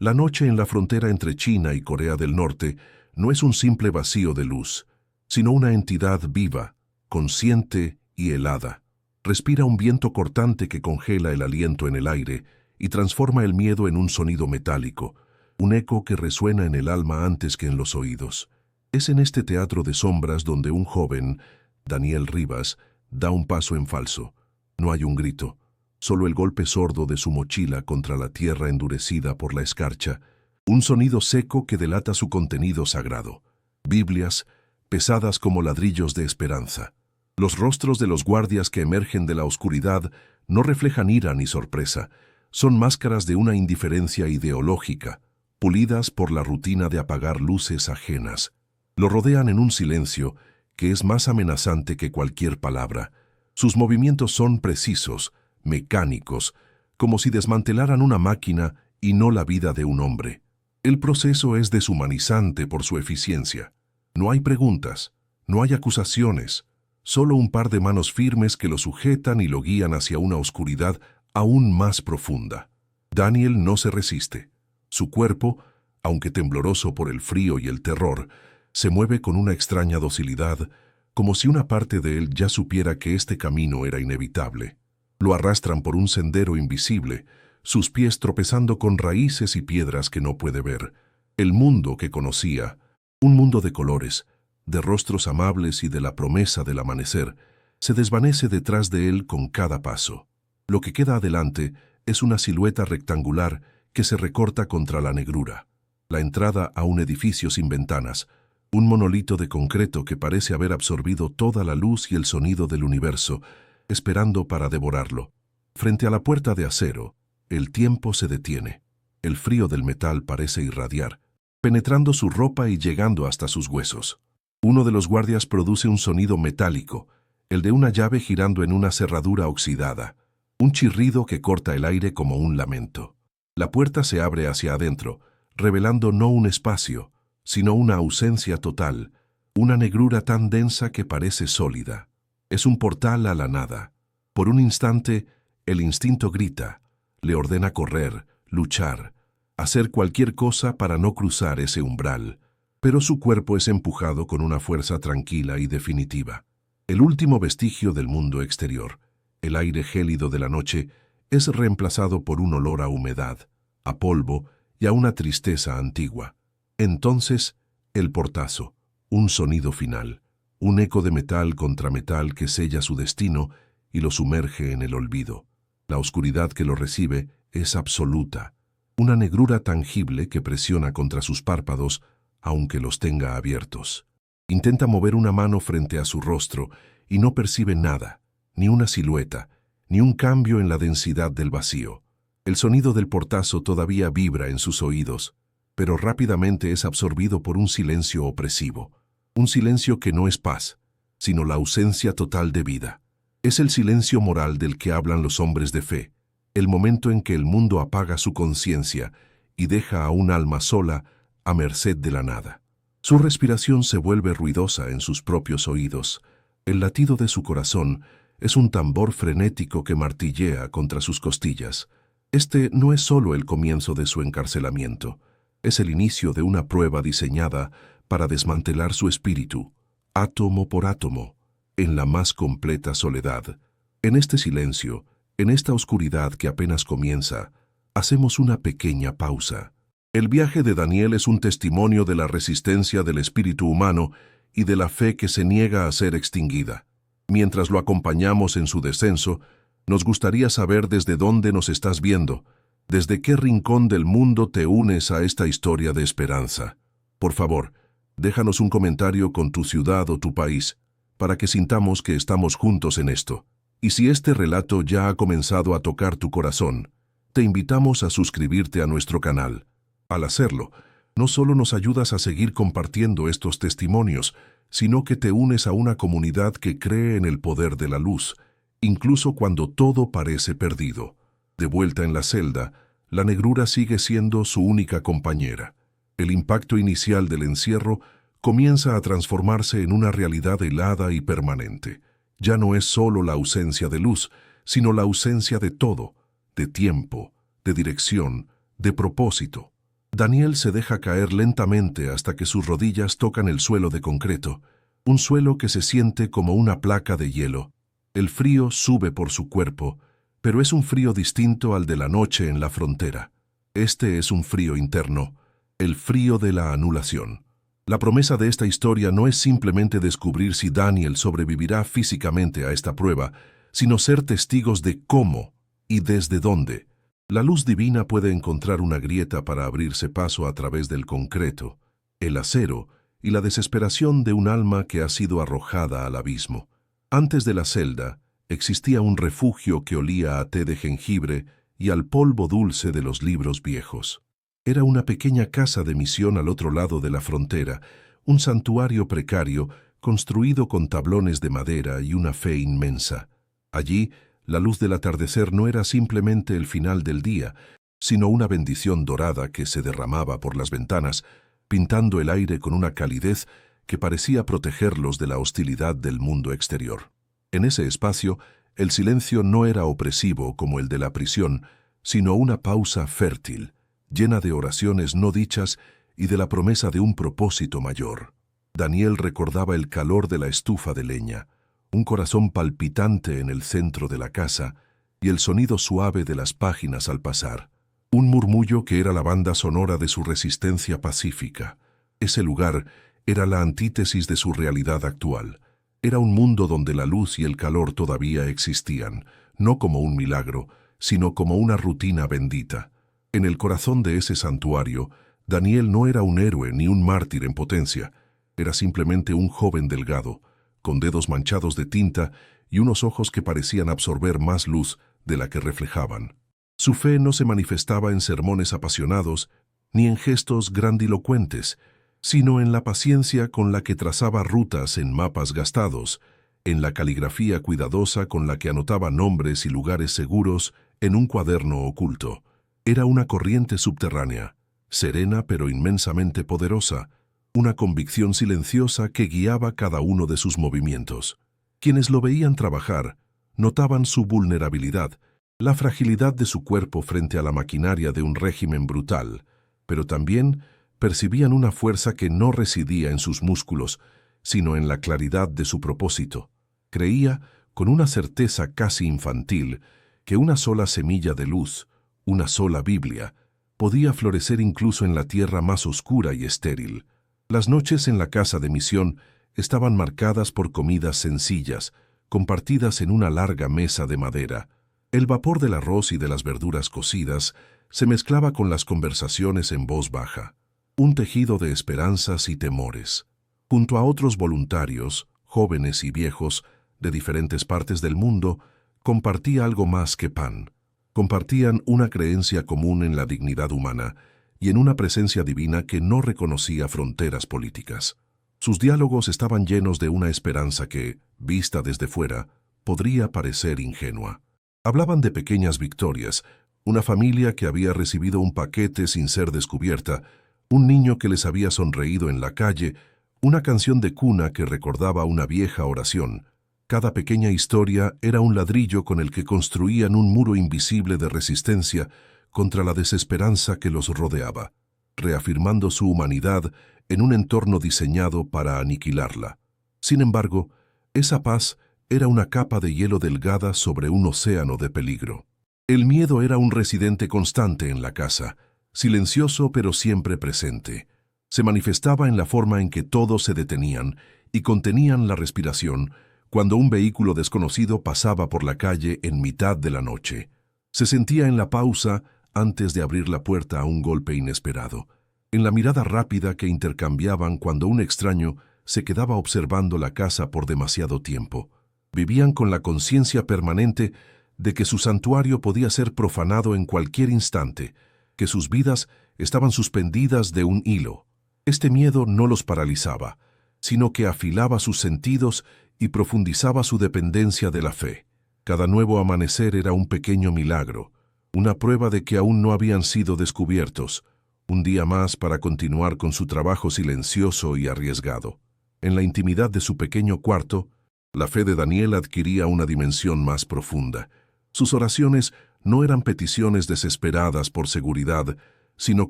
La noche en la frontera entre China y Corea del Norte no es un simple vacío de luz, sino una entidad viva, consciente y helada. Respira un viento cortante que congela el aliento en el aire y transforma el miedo en un sonido metálico, un eco que resuena en el alma antes que en los oídos. Es en este teatro de sombras donde un joven, Daniel Rivas, da un paso en falso. No hay un grito, solo el golpe sordo de su mochila contra la tierra endurecida por la escarcha, un sonido seco que delata su contenido sagrado. Biblias, pesadas como ladrillos de esperanza. Los rostros de los guardias que emergen de la oscuridad no reflejan ira ni sorpresa, son máscaras de una indiferencia ideológica, pulidas por la rutina de apagar luces ajenas. Lo rodean en un silencio que es más amenazante que cualquier palabra. Sus movimientos son precisos, mecánicos, como si desmantelaran una máquina y no la vida de un hombre. El proceso es deshumanizante por su eficiencia. No hay preguntas, no hay acusaciones, solo un par de manos firmes que lo sujetan y lo guían hacia una oscuridad aún más profunda. Daniel no se resiste. Su cuerpo, aunque tembloroso por el frío y el terror, se mueve con una extraña docilidad, como si una parte de él ya supiera que este camino era inevitable. Lo arrastran por un sendero invisible, sus pies tropezando con raíces y piedras que no puede ver. El mundo que conocía, un mundo de colores, de rostros amables y de la promesa del amanecer, se desvanece detrás de él con cada paso. Lo que queda adelante es una silueta rectangular que se recorta contra la negrura. La entrada a un edificio sin ventanas, un monolito de concreto que parece haber absorbido toda la luz y el sonido del universo, esperando para devorarlo. Frente a la puerta de acero, el tiempo se detiene. El frío del metal parece irradiar, penetrando su ropa y llegando hasta sus huesos. Uno de los guardias produce un sonido metálico, el de una llave girando en una cerradura oxidada, un chirrido que corta el aire como un lamento. La puerta se abre hacia adentro, revelando no un espacio, sino una ausencia total, una negrura tan densa que parece sólida. Es un portal a la nada. Por un instante, el instinto grita, le ordena correr, luchar, hacer cualquier cosa para no cruzar ese umbral, pero su cuerpo es empujado con una fuerza tranquila y definitiva. El último vestigio del mundo exterior, el aire gélido de la noche, es reemplazado por un olor a humedad, a polvo y a una tristeza antigua. Entonces, el portazo, un sonido final, un eco de metal contra metal que sella su destino y lo sumerge en el olvido. La oscuridad que lo recibe es absoluta, una negrura tangible que presiona contra sus párpados, aunque los tenga abiertos. Intenta mover una mano frente a su rostro y no percibe nada, ni una silueta, ni un cambio en la densidad del vacío. El sonido del portazo todavía vibra en sus oídos, pero rápidamente es absorbido por un silencio opresivo. Un silencio que no es paz, sino la ausencia total de vida. Es el silencio moral del que hablan los hombres de fe, el momento en que el mundo apaga su conciencia y deja a un alma sola a merced de la nada. Su respiración se vuelve ruidosa en sus propios oídos. El latido de su corazón es un tambor frenético que martillea contra sus costillas. Este no es solo el comienzo de su encarcelamiento, es el inicio de una prueba diseñada para desmantelar su espíritu, átomo por átomo, en la más completa soledad. En este silencio, en esta oscuridad que apenas comienza, hacemos una pequeña pausa. El viaje de Daniel es un testimonio de la resistencia del espíritu humano y de la fe que se niega a ser extinguida. Mientras lo acompañamos en su descenso, nos gustaría saber desde dónde nos estás viendo, desde qué rincón del mundo te unes a esta historia de esperanza. Por favor, déjanos un comentario con tu ciudad o tu país, para que sintamos que estamos juntos en esto. Y si este relato ya ha comenzado a tocar tu corazón, te invitamos a suscribirte a nuestro canal. Al hacerlo, no solo nos ayudas a seguir compartiendo estos testimonios, sino que te unes a una comunidad que cree en el poder de la luz, incluso cuando todo parece perdido. De vuelta en la celda, la negrura sigue siendo su única compañera. El impacto inicial del encierro comienza a transformarse en una realidad helada y permanente. Ya no es solo la ausencia de luz, sino la ausencia de todo, de tiempo, de dirección, de propósito. Daniel se deja caer lentamente hasta que sus rodillas tocan el suelo de concreto, un suelo que se siente como una placa de hielo. El frío sube por su cuerpo, pero es un frío distinto al de la noche en la frontera. Este es un frío interno, el frío de la anulación. La promesa de esta historia no es simplemente descubrir si Daniel sobrevivirá físicamente a esta prueba, sino ser testigos de cómo y desde dónde la luz divina puede encontrar una grieta para abrirse paso a través del concreto, el acero y la desesperación de un alma que ha sido arrojada al abismo. Antes de la celda, existía un refugio que olía a té de jengibre y al polvo dulce de los libros viejos. Era una pequeña casa de misión al otro lado de la frontera, un santuario precario construido con tablones de madera y una fe inmensa. Allí, la luz del atardecer no era simplemente el final del día, sino una bendición dorada que se derramaba por las ventanas, pintando el aire con una calidez que parecía protegerlos de la hostilidad del mundo exterior. En ese espacio, el silencio no era opresivo como el de la prisión, sino una pausa fértil, llena de oraciones no dichas y de la promesa de un propósito mayor. Daniel recordaba el calor de la estufa de leña, un corazón palpitante en el centro de la casa y el sonido suave de las páginas al pasar. Un murmullo que era la banda sonora de su resistencia pacífica. Ese lugar era la antítesis de su realidad actual. Era un mundo donde la luz y el calor todavía existían, no como un milagro, sino como una rutina bendita. En el corazón de ese santuario, Daniel no era un héroe ni un mártir en potencia. Era simplemente un joven delgado, con dedos manchados de tinta y unos ojos que parecían absorber más luz de la que reflejaban. Su fe no se manifestaba en sermones apasionados ni en gestos grandilocuentes, sino en la paciencia con la que trazaba rutas en mapas gastados, en la caligrafía cuidadosa con la que anotaba nombres y lugares seguros en un cuaderno oculto. Era una corriente subterránea, serena pero inmensamente poderosa, una convicción silenciosa que guiaba cada uno de sus movimientos. Quienes lo veían trabajar notaban su vulnerabilidad, la fragilidad de su cuerpo frente a la maquinaria de un régimen brutal, pero también percibían una fuerza que no residía en sus músculos, sino en la claridad de su propósito. Creía, con una certeza casi infantil, que una sola semilla de luz, una sola Biblia, podía florecer incluso en la tierra más oscura y estéril. Las noches en la casa de misión estaban marcadas por comidas sencillas, compartidas en una larga mesa de madera. El vapor del arroz y de las verduras cocidas se mezclaba con las conversaciones en voz baja, un tejido de esperanzas y temores. Junto a otros voluntarios, jóvenes y viejos, de diferentes partes del mundo, compartía algo más que pan. Compartían una creencia común en la dignidad humana y en una presencia divina que no reconocía fronteras políticas. Sus diálogos estaban llenos de una esperanza que, vista desde fuera, podría parecer ingenua. Hablaban de pequeñas victorias, una familia que había recibido un paquete sin ser descubierta, un niño que les había sonreído en la calle, una canción de cuna que recordaba una vieja oración. Cada pequeña historia era un ladrillo con el que construían un muro invisible de resistencia contra la desesperanza que los rodeaba, reafirmando su humanidad en un entorno diseñado para aniquilarla. Sin embargo, esa paz era una capa de hielo delgada sobre un océano de peligro. El miedo era un residente constante en la casa, silencioso pero siempre presente. Se manifestaba en la forma en que todos se detenían y contenían la respiración cuando un vehículo desconocido pasaba por la calle en mitad de la noche. Se sentía en la pausa antes de abrir la puerta a un golpe inesperado, en la mirada rápida que intercambiaban cuando un extraño se quedaba observando la casa por demasiado tiempo. Vivían con la conciencia permanente de que su santuario podía ser profanado en cualquier instante, que sus vidas estaban suspendidas de un hilo. Este miedo no los paralizaba, sino que afilaba sus sentidos y profundizaba su dependencia de la fe. Cada nuevo amanecer era un pequeño milagro, una prueba de que aún no habían sido descubiertos, un día más para continuar con su trabajo silencioso y arriesgado. En la intimidad de su pequeño cuarto, la fe de Daniel adquiría una dimensión más profunda. Sus oraciones no eran peticiones desesperadas por seguridad, sino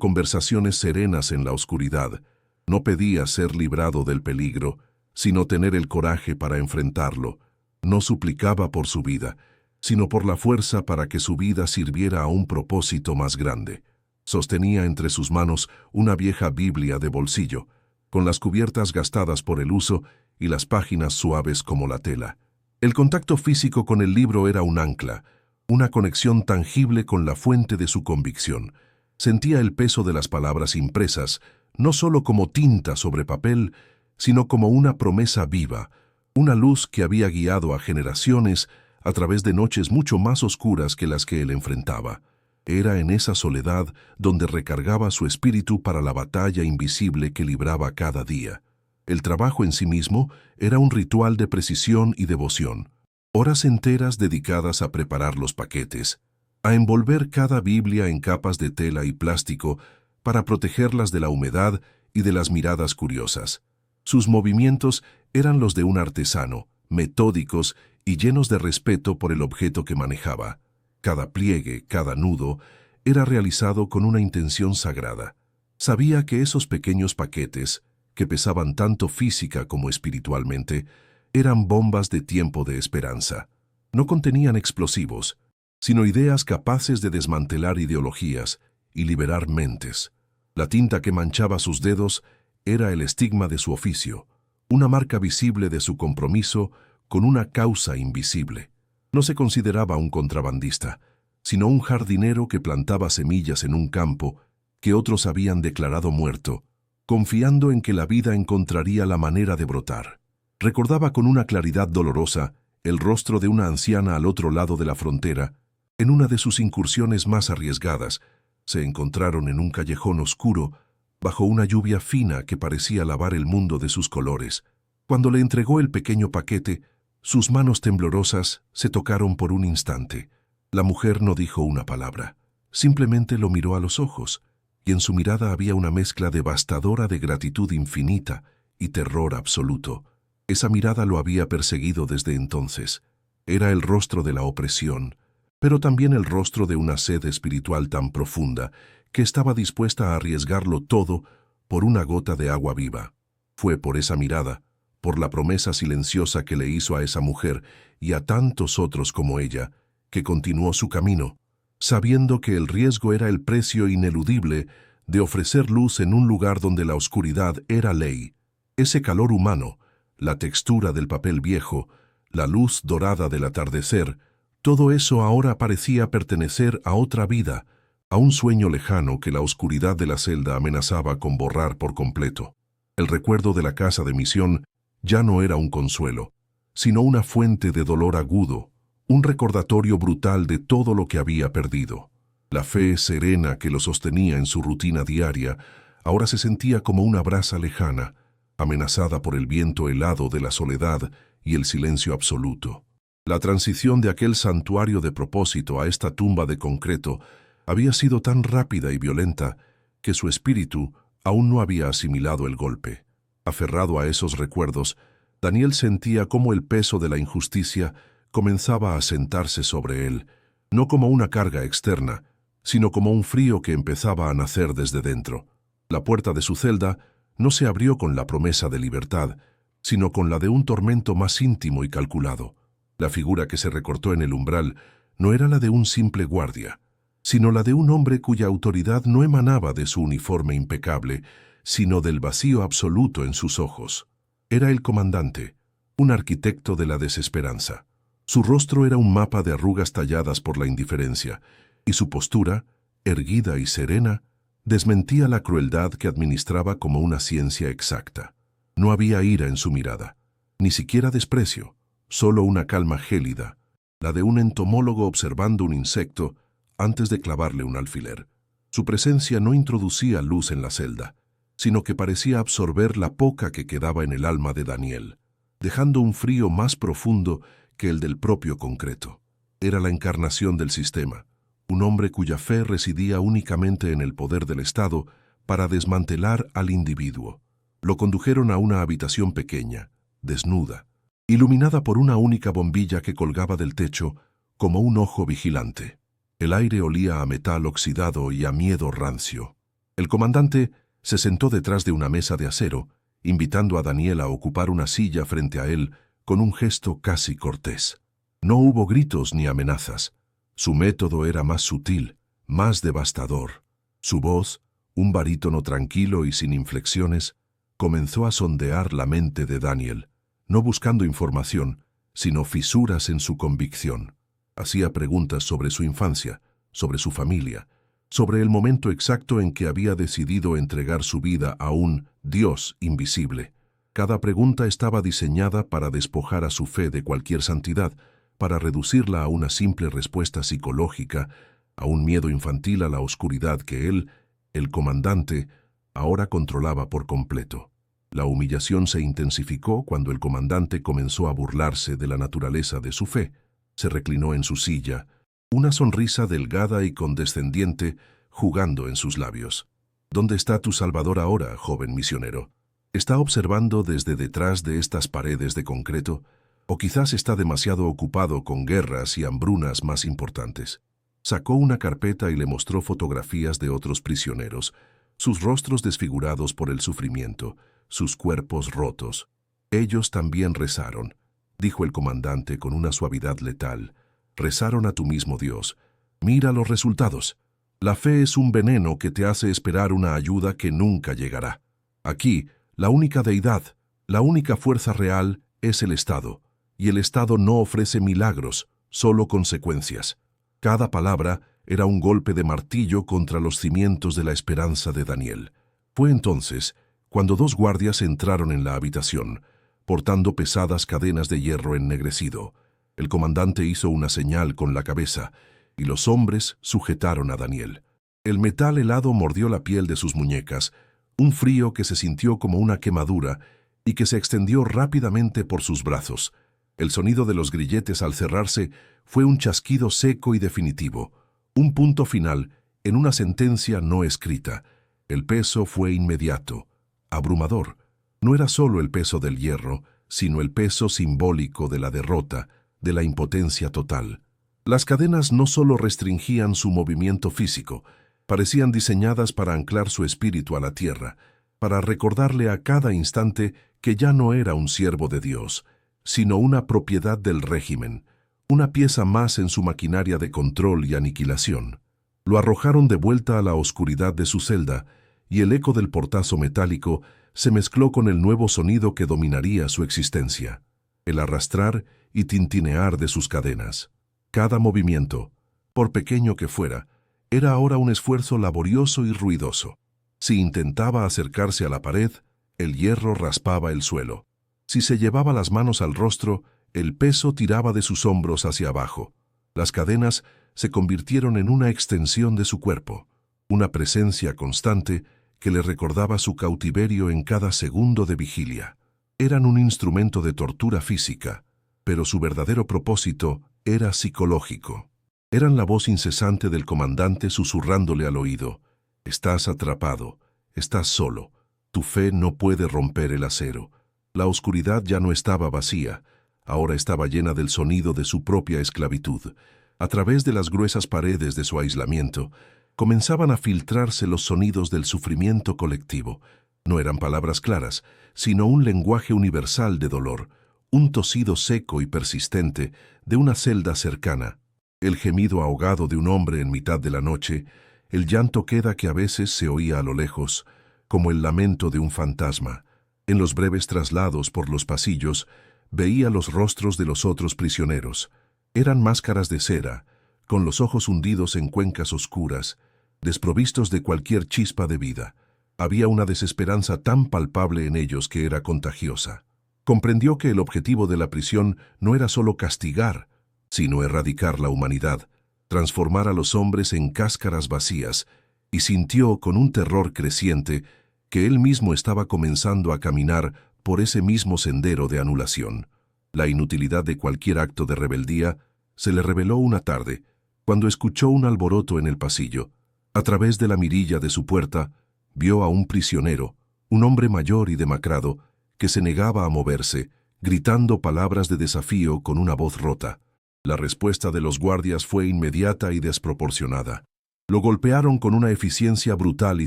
conversaciones serenas en la oscuridad. No pedía ser librado del peligro, sino tener el coraje para enfrentarlo. No suplicaba por su vida, sino por la fuerza para que su vida sirviera a un propósito más grande. Sostenía entre sus manos una vieja Biblia de bolsillo, con las cubiertas gastadas por el uso y las páginas suaves como la tela. El contacto físico con el libro era un ancla, una conexión tangible con la fuente de su convicción. Sentía el peso de las palabras impresas, no solo como tinta sobre papel, sino como una promesa viva, una luz que había guiado a generaciones a través de noches mucho más oscuras que las que él enfrentaba. Era en esa soledad donde recargaba su espíritu para la batalla invisible que libraba cada día. El trabajo en sí mismo era un ritual de precisión y devoción. Horas enteras dedicadas a preparar los paquetes, a envolver cada Biblia en capas de tela y plástico para protegerlas de la humedad y de las miradas curiosas. Sus movimientos eran los de un artesano, metódicos y llenos de respeto por el objeto que manejaba. Cada pliegue, cada nudo, era realizado con una intención sagrada. Sabía que esos pequeños paquetes, que pesaban tanto física como espiritualmente, eran bombas de tiempo de esperanza. No contenían explosivos, sino ideas capaces de desmantelar ideologías y liberar mentes. La tinta que manchaba sus dedos era el estigma de su oficio, una marca visible de su compromiso con una causa invisible. No se consideraba un contrabandista, sino un jardinero que plantaba semillas en un campo que otros habían declarado muerto, confiando en que la vida encontraría la manera de brotar. Recordaba con una claridad dolorosa el rostro de una anciana al otro lado de la frontera. En una de sus incursiones más arriesgadas, se encontraron en un callejón oscuro, bajo una lluvia fina que parecía lavar el mundo de sus colores. Cuando le entregó el pequeño paquete, sus manos temblorosas se tocaron por un instante. La mujer no dijo una palabra, simplemente lo miró a los ojos, y en su mirada había una mezcla devastadora de gratitud infinita y terror absoluto. Esa mirada lo había perseguido desde entonces. Era el rostro de la opresión, pero también el rostro de una sed espiritual tan profunda que estaba dispuesta a arriesgarlo todo por una gota de agua viva. Fue por esa mirada, por la promesa silenciosa que le hizo a esa mujer y a tantos otros como ella, que continuó su camino, sabiendo que el riesgo era el precio ineludible de ofrecer luz en un lugar donde la oscuridad era ley. Ese calor humano, la textura del papel viejo, la luz dorada del atardecer, todo eso ahora parecía pertenecer a otra vida, a un sueño lejano que la oscuridad de la celda amenazaba con borrar por completo. El recuerdo de la casa de misión ya no era un consuelo, sino una fuente de dolor agudo, un recordatorio brutal de todo lo que había perdido. La fe serena que lo sostenía en su rutina diaria ahora se sentía como una brasa lejana, amenazada por el viento helado de la soledad y el silencio absoluto. La transición de aquel santuario de propósito a esta tumba de concreto había sido tan rápida y violenta que su espíritu aún no había asimilado el golpe. Aferrado a esos recuerdos, Daniel sentía cómo el peso de la injusticia comenzaba a sentarse sobre él, no como una carga externa, sino como un frío que empezaba a nacer desde dentro. La puerta de su celda no se abrió con la promesa de libertad, sino con la de un tormento más íntimo y calculado. La figura que se recortó en el umbral no era la de un simple guardia, sino la de un hombre cuya autoridad no emanaba de su uniforme impecable, sino del vacío absoluto en sus ojos. Era el comandante, un arquitecto de la desesperanza. Su rostro era un mapa de arrugas talladas por la indiferencia, y su postura, erguida y serena, desmentía la crueldad que administraba como una ciencia exacta. No había ira en su mirada, ni siquiera desprecio, solo una calma gélida, la de un entomólogo observando un insecto antes de clavarle un alfiler. Su presencia no introducía luz en la celda, sino que parecía absorber la poca que quedaba en el alma de Daniel, dejando un frío más profundo que el del propio concreto. Era la encarnación del sistema, un hombre cuya fe residía únicamente en el poder del Estado para desmantelar al individuo. Lo condujeron a una habitación pequeña, desnuda, iluminada por una única bombilla que colgaba del techo como un ojo vigilante. El aire olía a metal oxidado y a miedo rancio. El comandante se sentó detrás de una mesa de acero, invitando a Daniel a ocupar una silla frente a él con un gesto casi cortés. No hubo gritos ni amenazas. Su método era más sutil, más devastador. Su voz, un barítono tranquilo y sin inflexiones, comenzó a sondear la mente de Daniel, no buscando información, sino fisuras en su convicción. Hacía preguntas sobre su infancia, sobre su familia, sobre el momento exacto en que había decidido entregar su vida a un Dios invisible. Cada pregunta estaba diseñada para despojar a su fe de cualquier santidad, para reducirla a una simple respuesta psicológica, a un miedo infantil a la oscuridad que él, el comandante, ahora controlaba por completo. La humillación se intensificó cuando el comandante comenzó a burlarse de la naturaleza de su fe. Se reclinó en su silla, una sonrisa delgada y condescendiente jugando en sus labios. ¿Dónde está tu Salvador ahora, joven misionero? ¿Está observando desde detrás de estas paredes de concreto? ¿O quizás está demasiado ocupado con guerras y hambrunas más importantes? Sacó una carpeta y le mostró fotografías de otros prisioneros, sus rostros desfigurados por el sufrimiento, sus cuerpos rotos. Ellos también rezaron, dijo el comandante con una suavidad letal. Rezaron a tu mismo Dios. Mira los resultados. La fe es un veneno que te hace esperar una ayuda que nunca llegará. Aquí, la única deidad, la única fuerza real es el Estado, y el Estado no ofrece milagros, solo consecuencias. Cada palabra era un golpe de martillo contra los cimientos de la esperanza de Daniel. Fue entonces cuando dos guardias entraron en la habitación, portando pesadas cadenas de hierro ennegrecido. El comandante hizo una señal con la cabeza, y los hombres sujetaron a Daniel. El metal helado mordió la piel de sus muñecas, un frío que se sintió como una quemadura y que se extendió rápidamente por sus brazos. El sonido de los grilletes al cerrarse fue un chasquido seco y definitivo, un punto final en una sentencia no escrita. El peso fue inmediato, abrumador. No era solo el peso del hierro, sino el peso simbólico de la derrota, de la impotencia total. Las cadenas no solo restringían su movimiento físico, parecían diseñadas para anclar su espíritu a la tierra, para recordarle a cada instante que ya no era un siervo de Dios, sino una propiedad del régimen, una pieza más en su maquinaria de control y aniquilación. Lo arrojaron de vuelta a la oscuridad de su celda, y el eco del portazo metálico se mezcló con el nuevo sonido que dominaría su existencia, el arrastrar y tintinear de sus cadenas. Cada movimiento, por pequeño que fuera, era ahora un esfuerzo laborioso y ruidoso. Si intentaba acercarse a la pared, el hierro raspaba el suelo. Si se llevaba las manos al rostro, el peso tiraba de sus hombros hacia abajo. Las cadenas se convirtieron en una extensión de su cuerpo, una presencia constante que le recordaba su cautiverio en cada segundo de vigilia. Eran un instrumento de tortura física, pero su verdadero propósito era psicológico. Eran la voz incesante del comandante susurrándole al oído: estás atrapado, estás solo, tu fe no puede romper el acero. La oscuridad ya no estaba vacía, ahora estaba llena del sonido de su propia esclavitud. A través de las gruesas paredes de su aislamiento, comenzaban a filtrarse los sonidos del sufrimiento colectivo. No eran palabras claras, sino un lenguaje universal de dolor, un tosido seco y persistente de una celda cercana, el gemido ahogado de un hombre en mitad de la noche, el llanto queda que a veces se oía a lo lejos, como el lamento de un fantasma. En los breves traslados por los pasillos, veía los rostros de los otros prisioneros. Eran máscaras de cera, con los ojos hundidos en cuencas oscuras, desprovistos de cualquier chispa de vida. Había una desesperanza tan palpable en ellos que era contagiosa. Comprendió que el objetivo de la prisión no era solo castigar, sino erradicar la humanidad, transformar a los hombres en cáscaras vacías, y sintió con un terror creciente que él mismo estaba comenzando a caminar por ese mismo sendero de anulación. La inutilidad de cualquier acto de rebeldía se le reveló una tarde, cuando escuchó un alboroto en el pasillo. A través de la mirilla de su puerta, vio a un prisionero, un hombre mayor y demacrado, que se negaba a moverse, gritando palabras de desafío con una voz rota. La respuesta de los guardias fue inmediata y desproporcionada. Lo golpearon con una eficiencia brutal y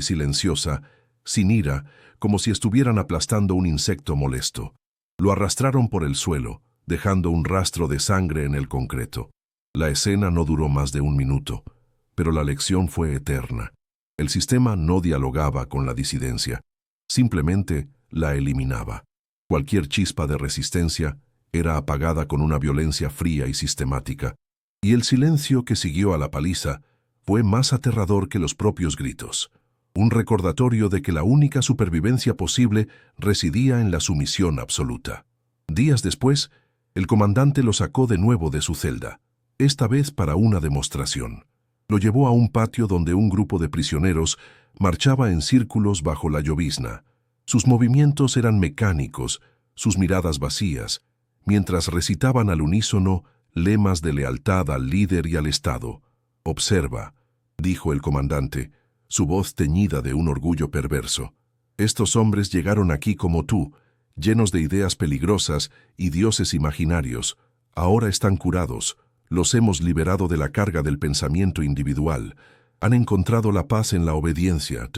silenciosa, sin ira, como si estuvieran aplastando un insecto molesto. Lo arrastraron por el suelo, dejando un rastro de sangre en el concreto. La escena no duró más de 1 minuto, pero la lección fue eterna. El sistema no dialogaba con la disidencia, simplemente la eliminaba. Cualquier chispa de resistencia era apagada con una violencia fría y sistemática, y el silencio que siguió a la paliza fue más aterrador que los propios gritos. Un recordatorio de que la única supervivencia posible residía en la sumisión absoluta. Días después, el comandante lo sacó de nuevo de su celda, esta vez para una demostración. Lo llevó a un patio donde un grupo de prisioneros marchaba en círculos bajo la llovizna. Sus movimientos eran mecánicos, sus miradas vacías, mientras recitaban al unísono lemas de lealtad al líder y al Estado. «Observa», dijo el comandante, su voz teñida de un orgullo perverso. «Estos hombres llegaron aquí como tú, llenos de ideas peligrosas y dioses imaginarios. Ahora están curados. Los hemos liberado de la carga del pensamiento individual. Han encontrado la paz en la obediencia».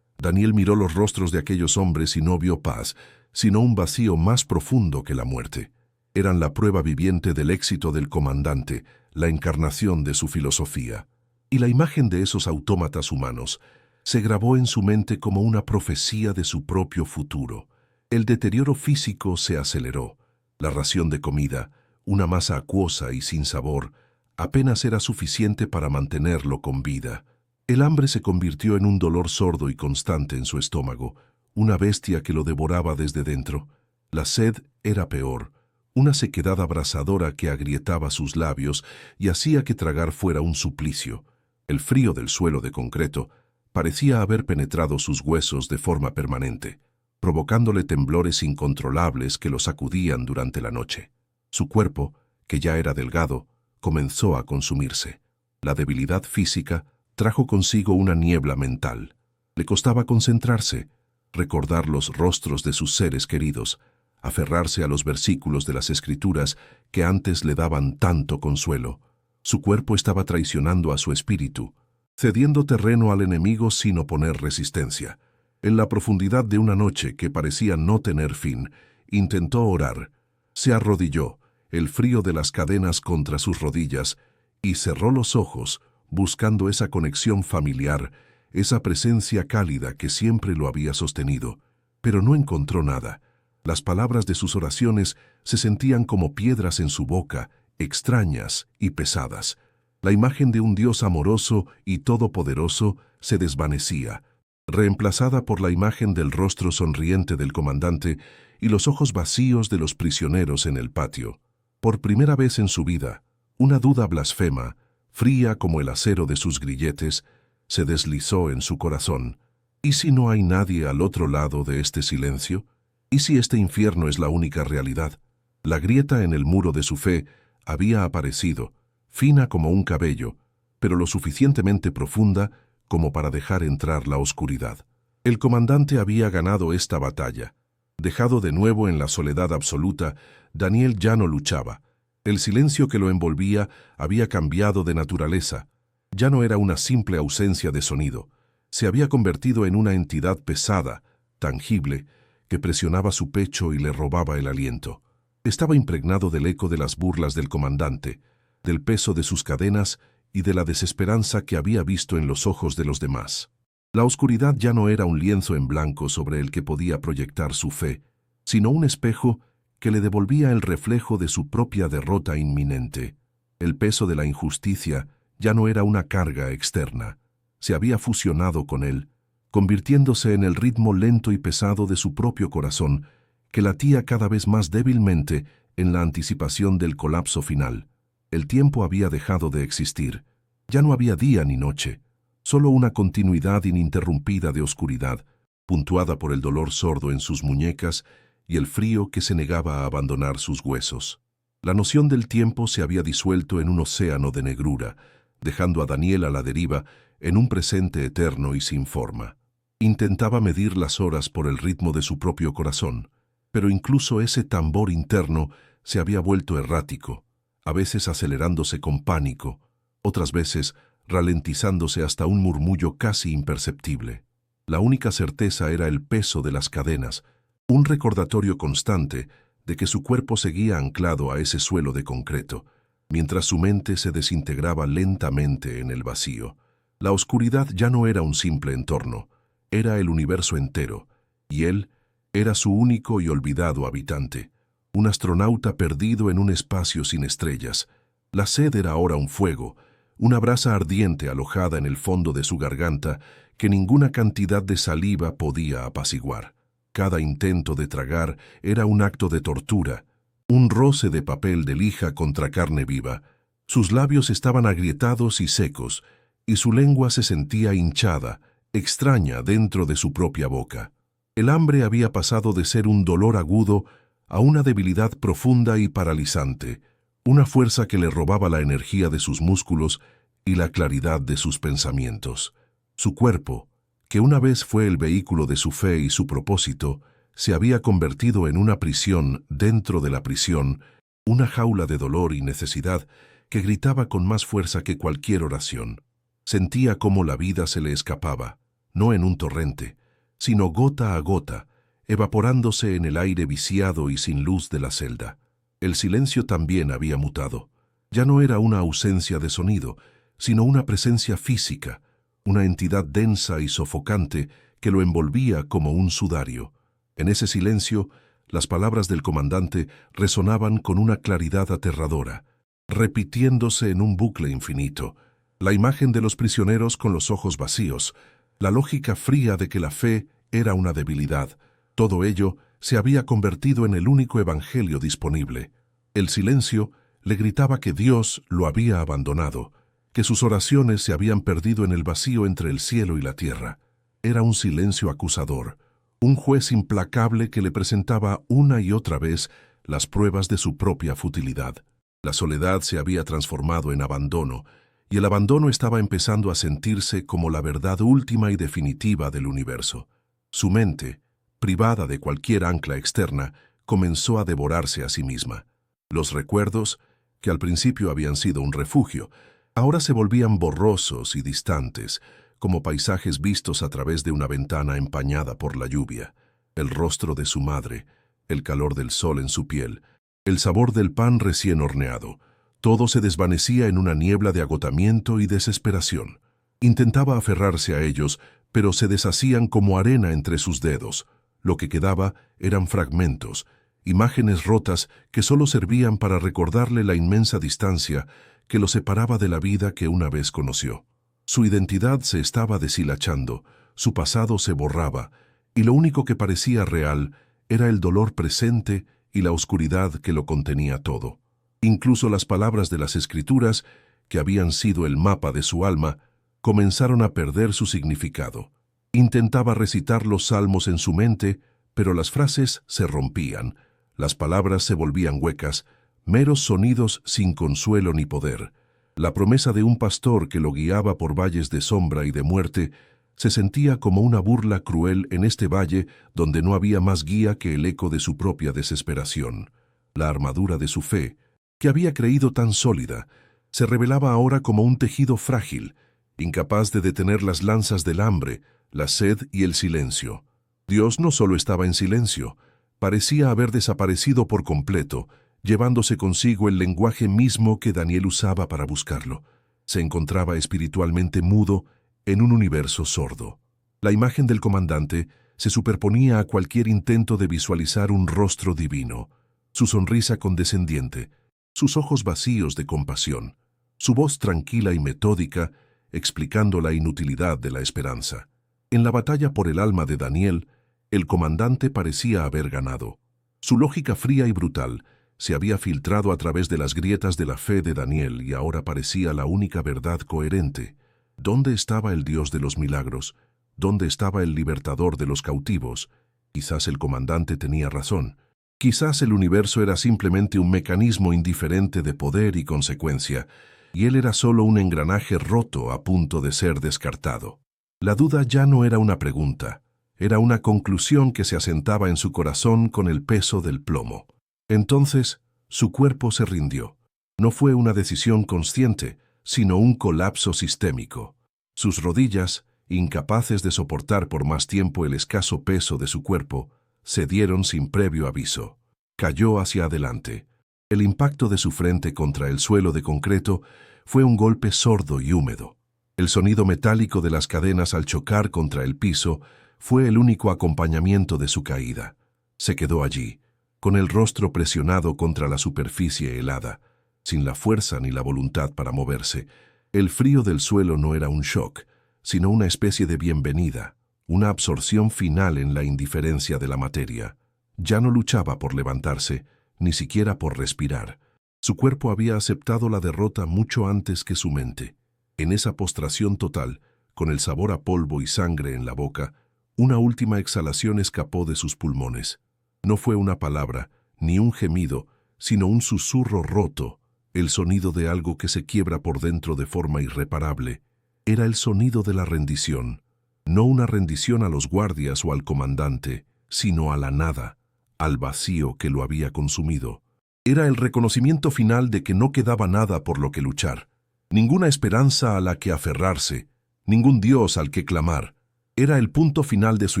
Daniel miró los rostros de aquellos hombres y no vio paz, sino un vacío más profundo que la muerte. Eran la prueba viviente del éxito del comandante, la encarnación de su filosofía. Y la imagen de esos autómatas humanos se grabó en su mente como una profecía de su propio futuro. El deterioro físico se aceleró. La ración de comida, una masa acuosa y sin sabor, apenas era suficiente para mantenerlo con vida. El hambre se convirtió en un dolor sordo y constante en su estómago, una bestia que lo devoraba desde dentro. La sed era peor, una sequedad abrasadora que agrietaba sus labios y hacía que tragar fuera un suplicio. El frío del suelo de concreto parecía haber penetrado sus huesos de forma permanente, provocándole temblores incontrolables que lo sacudían durante la noche. Su cuerpo, que ya era delgado, comenzó a consumirse. La debilidad física trajo consigo una niebla mental. Le costaba concentrarse, recordar los rostros de sus seres queridos, aferrarse a los versículos de las Escrituras que antes le daban tanto consuelo. Su cuerpo estaba traicionando a su espíritu, cediendo terreno al enemigo sin oponer resistencia. En la profundidad de una noche que parecía no tener fin, intentó orar. Se arrodilló, el frío de las cadenas contra sus rodillas, y cerró los ojos, buscando esa conexión familiar, esa presencia cálida que siempre lo había sostenido. Pero no encontró nada. Las palabras de sus oraciones se sentían como piedras en su boca, extrañas y pesadas. La imagen de un Dios amoroso y todopoderoso se desvanecía, reemplazada por la imagen del rostro sonriente del comandante y los ojos vacíos de los prisioneros en el patio. Por primera vez en su vida, una duda blasfema, fría como el acero de sus grilletes, se deslizó en su corazón. ¿Y si no hay nadie al otro lado de este silencio? ¿Y si este infierno es la única realidad? La grieta en el muro de su fe había aparecido, fina como un cabello, pero lo suficientemente profunda como para dejar entrar la oscuridad. El comandante había ganado esta batalla. Dejado de nuevo en la soledad absoluta, Daniel ya no luchaba. El silencio que lo envolvía había cambiado de naturaleza. Ya no era una simple ausencia de sonido. Se había convertido en una entidad pesada, tangible, que presionaba su pecho y le robaba el aliento. Estaba impregnado del eco de las burlas del comandante, del peso de sus cadenas y de la desesperanza que había visto en los ojos de los demás. La oscuridad ya no era un lienzo en blanco sobre el que podía proyectar su fe, sino un espejo que le devolvía el reflejo de su propia derrota inminente. El peso de la injusticia ya no era una carga externa. Se había fusionado con él, convirtiéndose en el ritmo lento y pesado de su propio corazón, que latía cada vez más débilmente en la anticipación del colapso final. El tiempo había dejado de existir. Ya no había día ni noche, solo una continuidad ininterrumpida de oscuridad, puntuada por el dolor sordo en sus muñecas y el frío que se negaba a abandonar sus huesos. La noción del tiempo se había disuelto en un océano de negrura, dejando a Daniel a la deriva en un presente eterno y sin forma. Intentaba medir las horas por el ritmo de su propio corazón, pero incluso ese tambor interno se había vuelto errático, a veces acelerándose con pánico, otras veces ralentizándose hasta un murmullo casi imperceptible. La única certeza era el peso de las cadenas, un recordatorio constante de que su cuerpo seguía anclado a ese suelo de concreto, mientras su mente se desintegraba lentamente en el vacío. La oscuridad ya no era un simple entorno, era el universo entero, y él era su único y olvidado habitante, un astronauta perdido en un espacio sin estrellas. La sed era ahora un fuego, una brasa ardiente alojada en el fondo de su garganta que ninguna cantidad de saliva podía apaciguar. Cada intento de tragar era un acto de tortura, un roce de papel de lija contra carne viva. Sus labios estaban agrietados y secos, y su lengua se sentía hinchada, extraña dentro de su propia boca. El hambre había pasado de ser un dolor agudo a una debilidad profunda y paralizante, una fuerza que le robaba la energía de sus músculos y la claridad de sus pensamientos. Su cuerpo, que una vez fue el vehículo de su fe y su propósito, se había convertido en una prisión dentro de la prisión, una jaula de dolor y necesidad que gritaba con más fuerza que cualquier oración. Sentía cómo la vida se le escapaba, no en un torrente, sino gota a gota, evaporándose en el aire viciado y sin luz de la celda. El silencio también había mutado. Ya no era una ausencia de sonido, sino una presencia física, una entidad densa y sofocante que lo envolvía como un sudario. En ese silencio, las palabras del comandante resonaban con una claridad aterradora, repitiéndose en un bucle infinito. La imagen de los prisioneros con los ojos vacíos, la lógica fría de que la fe era una debilidad, todo ello se había convertido en el único evangelio disponible. El silencio le gritaba que Dios lo había abandonado, que sus oraciones se habían perdido en el vacío entre el cielo y la tierra. Era un silencio acusador, un juez implacable que le presentaba una y otra vez las pruebas de su propia futilidad. La soledad se había transformado en abandono, y el abandono estaba empezando a sentirse como la verdad última y definitiva del universo. Su mente, privada de cualquier ancla externa, comenzó a devorarse a sí misma. Los recuerdos, que al principio habían sido un refugio, ahora se volvían borrosos y distantes, como paisajes vistos a través de una ventana empañada por la lluvia. El rostro de su madre, el calor del sol en su piel, el sabor del pan recién horneado, todo se desvanecía en una niebla de agotamiento y desesperación. Intentaba aferrarse a ellos, pero se deshacían como arena entre sus dedos. Lo que quedaba eran fragmentos, imágenes rotas que solo servían para recordarle la inmensa distancia que lo separaba de la vida que una vez conoció. Su identidad se estaba deshilachando, su pasado se borraba, y lo único que parecía real era el dolor presente y la oscuridad que lo contenía todo. Incluso las palabras de las Escrituras, que habían sido el mapa de su alma, comenzaron a perder su significado. Intentaba recitar los salmos en su mente, pero las frases se rompían, las palabras se volvían huecas, meros sonidos sin consuelo ni poder. La promesa de un pastor que lo guiaba por valles de sombra y de muerte se sentía como una burla cruel en este valle donde no había más guía que el eco de su propia desesperación. La armadura de su fe, que había creído tan sólida, se revelaba ahora como un tejido frágil, incapaz de detener las lanzas del hambre, la sed y el silencio. Dios no solo estaba en silencio, parecía haber desaparecido por completo, llevándose consigo el lenguaje mismo que Daniel usaba para buscarlo. Se encontraba espiritualmente mudo en un universo sordo. La imagen del comandante se superponía a cualquier intento de visualizar un rostro divino, su sonrisa condescendiente, sus ojos vacíos de compasión, su voz tranquila y metódica, explicando la inutilidad de la esperanza. En la batalla por el alma de Daniel, el comandante parecía haber ganado. Su lógica fría y brutal se había filtrado a través de las grietas de la fe de Daniel y ahora parecía la única verdad coherente. ¿Dónde estaba el Dios de los milagros? ¿Dónde estaba el libertador de los cautivos? Quizás el comandante tenía razón. Quizás el universo era simplemente un mecanismo indiferente de poder y consecuencia, y él era solo un engranaje roto a punto de ser descartado. La duda ya no era una pregunta, era una conclusión que se asentaba en su corazón con el peso del plomo. Entonces, su cuerpo se rindió. No fue una decisión consciente, sino un colapso sistémico. Sus rodillas, incapaces de soportar por más tiempo el escaso peso de su cuerpo, cedieron sin previo aviso. Cayó hacia adelante. El impacto de su frente contra el suelo de concreto fue un golpe sordo y húmedo. El sonido metálico de las cadenas al chocar contra el piso fue el único acompañamiento de su caída. Se quedó allí, con el rostro presionado contra la superficie helada, sin la fuerza ni la voluntad para moverse. El frío del suelo no era un shock, sino una especie de bienvenida, una absorción final en la indiferencia de la materia. Ya no luchaba por levantarse, ni siquiera por respirar. Su cuerpo había aceptado la derrota mucho antes que su mente. En esa postración total, con el sabor a polvo y sangre en la boca, una última exhalación escapó de sus pulmones. No fue una palabra, ni un gemido, sino un susurro roto, el sonido de algo que se quiebra por dentro de forma irreparable. Era el sonido de la rendición, no una rendición a los guardias o al comandante, sino a la nada, al vacío que lo había consumido. Era el reconocimiento final de que no quedaba nada por lo que luchar, ninguna esperanza a la que aferrarse, ningún Dios al que clamar. Era el punto final de su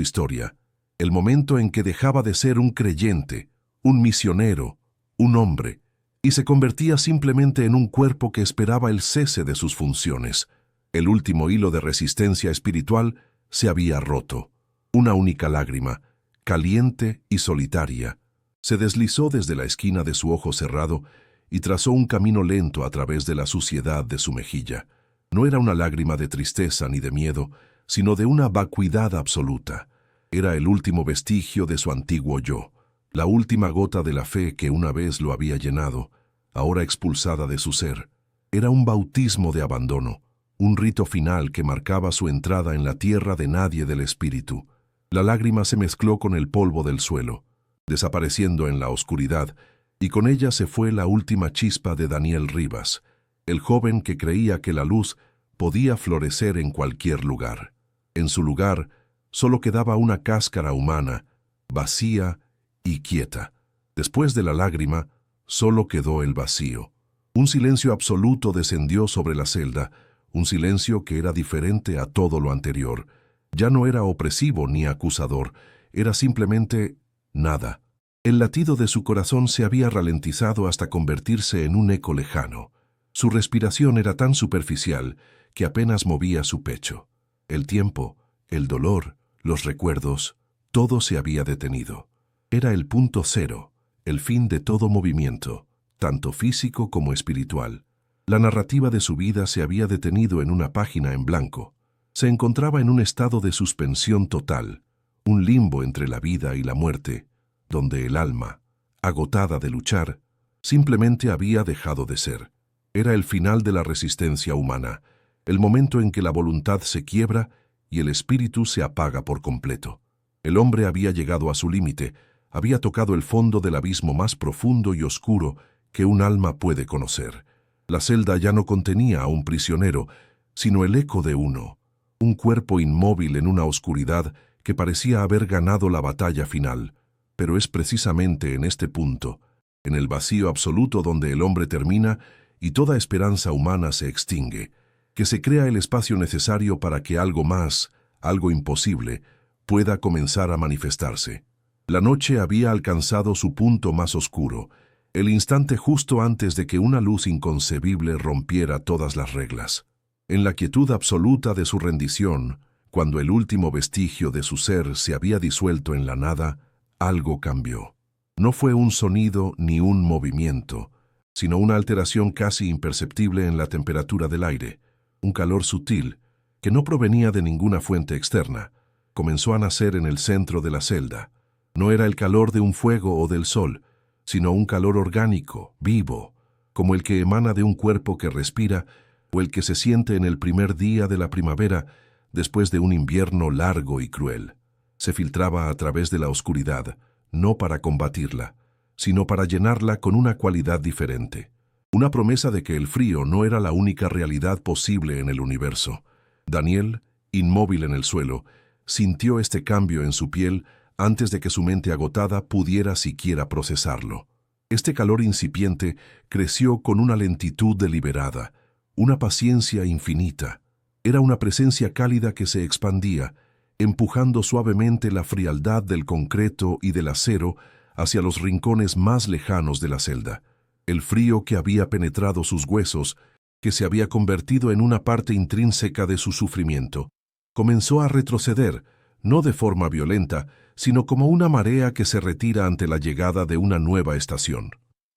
historia, el momento en que dejaba de ser un creyente, un misionero, un hombre, y se convertía simplemente en un cuerpo que esperaba el cese de sus funciones. El último hilo de resistencia espiritual se había roto. Una única lágrima, caliente y solitaria, se deslizó desde la esquina de su ojo cerrado y trazó un camino lento a través de la suciedad de su mejilla. No era una lágrima de tristeza ni de miedo, sino de una vacuidad absoluta. Era el último vestigio de su antiguo yo, la última gota de la fe que una vez lo había llenado, ahora expulsada de su ser. Era un bautismo de abandono, un rito final que marcaba su entrada en la tierra de nadie del espíritu. La lágrima se mezcló con el polvo del suelo, desapareciendo en la oscuridad, y con ella se fue la última chispa de Daniel Rivas, el joven que creía que la luz podía florecer en cualquier lugar. En su lugar solo quedaba una cáscara humana, vacía y quieta. Después de la lágrima, solo quedó el vacío. Un silencio absoluto descendió sobre la celda, un silencio que era diferente a todo lo anterior. Ya no era opresivo ni acusador, era simplemente nada. El latido de su corazón se había ralentizado hasta convertirse en un eco lejano. Su respiración era tan superficial que apenas movía su pecho. El tiempo, el dolor, los recuerdos, todo se había detenido. Era el punto cero, el fin de todo movimiento, tanto físico como espiritual. La narrativa de su vida se había detenido en una página en blanco. Se encontraba en un estado de suspensión total, un limbo entre la vida y la muerte, donde el alma, agotada de luchar, simplemente había dejado de ser. Era el final de la resistencia humana, el momento en que la voluntad se quiebra y el espíritu se apaga por completo. El hombre había llegado a su límite, había tocado el fondo del abismo más profundo y oscuro que un alma puede conocer. La celda ya no contenía a un prisionero, sino el eco de uno, un cuerpo inmóvil en una oscuridad que parecía haber ganado la batalla final. Pero es precisamente en este punto, en el vacío absoluto donde el hombre termina y toda esperanza humana se extingue, que se crea el espacio necesario para que algo más, algo imposible, pueda comenzar a manifestarse. La noche había alcanzado su punto más oscuro, el instante justo antes de que una luz inconcebible rompiera todas las reglas. En la quietud absoluta de su rendición, cuando el último vestigio de su ser se había disuelto en la nada, algo cambió. No fue un sonido ni un movimiento, sino una alteración casi imperceptible en la temperatura del aire, un calor sutil, que no provenía de ninguna fuente externa, comenzó a nacer en el centro de la celda. No era el calor de un fuego o del sol, sino un calor orgánico, vivo, como el que emana de un cuerpo que respira o el que se siente en el primer día de la primavera después de un invierno largo y cruel. Se filtraba a través de la oscuridad, no para combatirla, sino para llenarla con una cualidad diferente. Una promesa de que el frío no era la única realidad posible en el universo. Daniel, inmóvil en el suelo, sintió este cambio en su piel antes de que su mente agotada pudiera siquiera procesarlo. Este calor incipiente creció con una lentitud deliberada, una paciencia infinita. Era una presencia cálida que se expandía, empujando suavemente la frialdad del concreto y del acero hacia los rincones más lejanos de la celda. El frío que había penetrado sus huesos, que se había convertido en una parte intrínseca de su sufrimiento, comenzó a retroceder, no de forma violenta, sino como una marea que se retira ante la llegada de una nueva estación.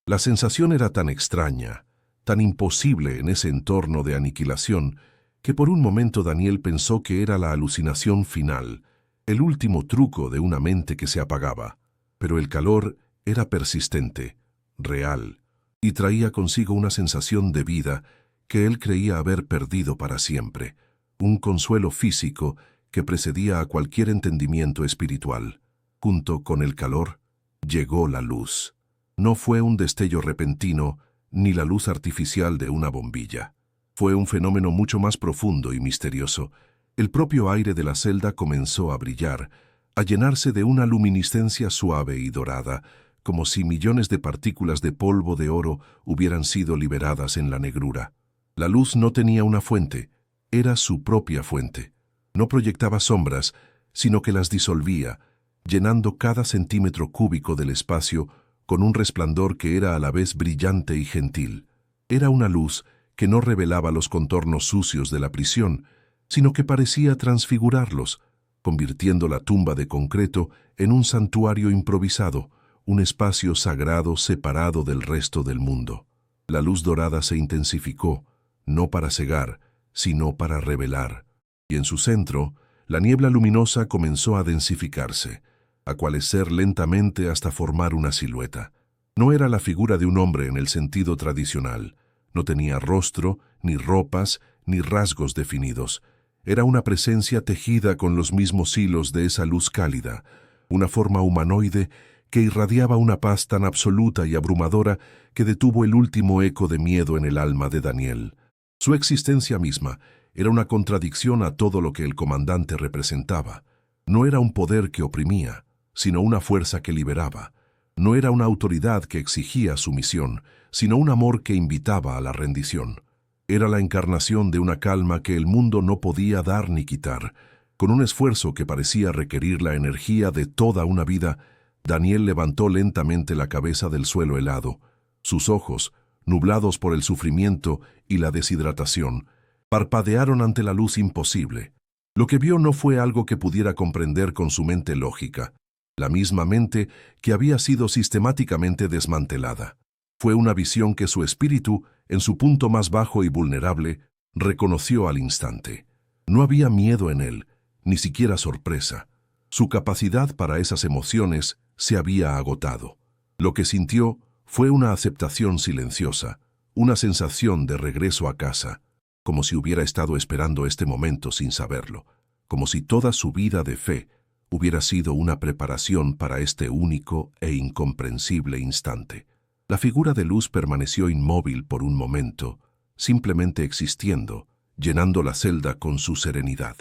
La sensación era tan extraña, tan imposible en ese entorno de aniquilación, que por un momento Daniel pensó que era la alucinación final, el último truco de una mente que se apagaba. Pero el calor era persistente, real, y traía consigo una sensación de vida que él creía haber perdido para siempre, un consuelo físico que precedía a cualquier entendimiento espiritual. Junto con el calor, llegó la luz. No fue un destello repentino, ni la luz artificial de una bombilla. Fue un fenómeno mucho más profundo y misterioso. El propio aire de la celda comenzó a brillar, a llenarse de una luminiscencia suave y dorada, como si millones de partículas de polvo de oro hubieran sido liberadas en la negrura. La luz no tenía una fuente, era su propia fuente. No proyectaba sombras, sino que las disolvía, llenando cada centímetro cúbico del espacio con un resplandor que era a la vez brillante y gentil. Era una luz que no revelaba los contornos sucios de la prisión, sino que parecía transfigurarlos, convirtiendo la tumba de concreto en un santuario improvisado, un espacio sagrado separado del resto del mundo. La luz dorada se intensificó, no para cegar, sino para revelar, y en su centro, la niebla luminosa comenzó a densificarse, a cualecer lentamente hasta formar una silueta. No era la figura de un hombre en el sentido tradicional. No tenía rostro, ni ropas, ni rasgos definidos. Era una presencia tejida con los mismos hilos de esa luz cálida, una forma humanoide que irradiaba una paz tan absoluta y abrumadora que detuvo el último eco de miedo en el alma de Daniel. Su existencia misma era una contradicción a todo lo que el comandante representaba. No era un poder que oprimía, sino una fuerza que liberaba. No era una autoridad que exigía sumisión, sino un amor que invitaba a la rendición. Era la encarnación de una calma que el mundo no podía dar ni quitar. Con un esfuerzo que parecía requerir la energía de toda una vida, Daniel levantó lentamente la cabeza del suelo helado. Sus ojos, nublados por el sufrimiento y la deshidratación, parpadearon ante la luz imposible. Lo que vio no fue algo que pudiera comprender con su mente lógica, la misma mente que había sido sistemáticamente desmantelada. Fue una visión que su espíritu, en su punto más bajo y vulnerable, reconoció al instante. No había miedo en él, ni siquiera sorpresa. Su capacidad para esas emociones se había agotado. Lo que sintió fue una aceptación silenciosa, una sensación de regreso a casa, como si hubiera estado esperando este momento sin saberlo, como si toda su vida de fe hubiera sido una preparación para este único e incomprensible instante. La figura de luz permaneció inmóvil por un momento, simplemente existiendo, llenando la celda con su serenidad.